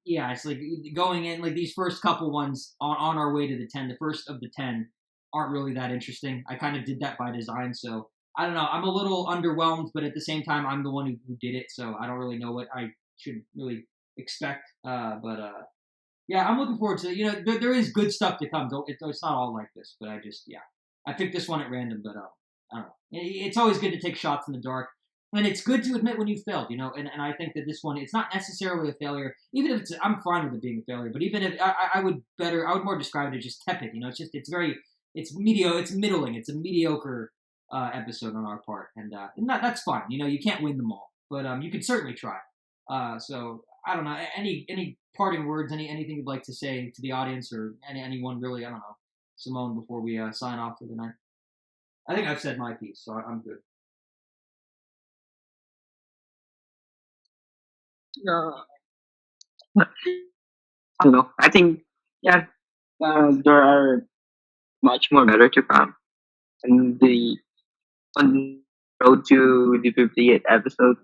yeah, it's like going in like these first couple ones on our way to the 10. The first of the 10 aren't really that interesting. I kind of did that by design, so I don't know. I'm a little underwhelmed, but at the same time, I'm the one who did it, so I don't really know what I should really expect. But yeah, I'm looking forward to there is good stuff to come. It's not all like this, but I picked this one at random, but I don't know. It's always good to take shots in the dark, and it's good to admit when you failed. And I think that this one it's not necessarily a failure. Even if I'm fine with it being a failure, but even if I would more describe it as just tepid. It's mediocre. It's middling. It's a mediocre episode on our part, and that's fine. You can't win them all, but you can certainly try. So I don't know. Any parting words? Anything you'd like to say to the audience or anyone really? I don't know. Simone, before we sign off for the night. I think I've said my piece, so I'm good. Uh, I don't know. I think yeah, there are much more better to come. And the on road to the 58th episode,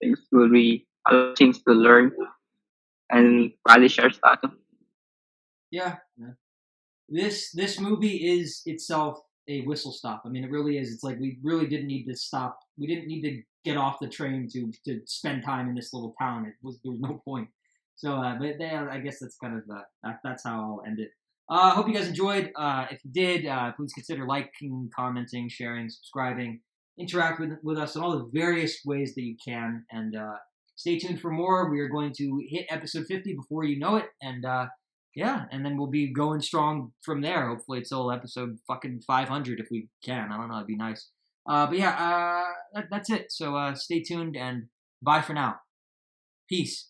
things will be a lot of things to learn and polish our status. Yeah. This movie is itself a whistle stop. I mean, it really is. It's like we really didn't need to stop. We didn't need to get off the train to spend time in this little town. There was no point. So, but I guess that's kind of that's how I'll end it. I hope you guys enjoyed. If you did, please consider liking, commenting, sharing, subscribing, interact with us in all the various ways that you can, and stay tuned for more. We are going to hit episode 50 before you know it, and yeah, and then we'll be going strong from there. Hopefully, it's till episode fucking 500 if we can. I don't know, it'd be nice. But yeah, that's it. So stay tuned and bye for now. Peace.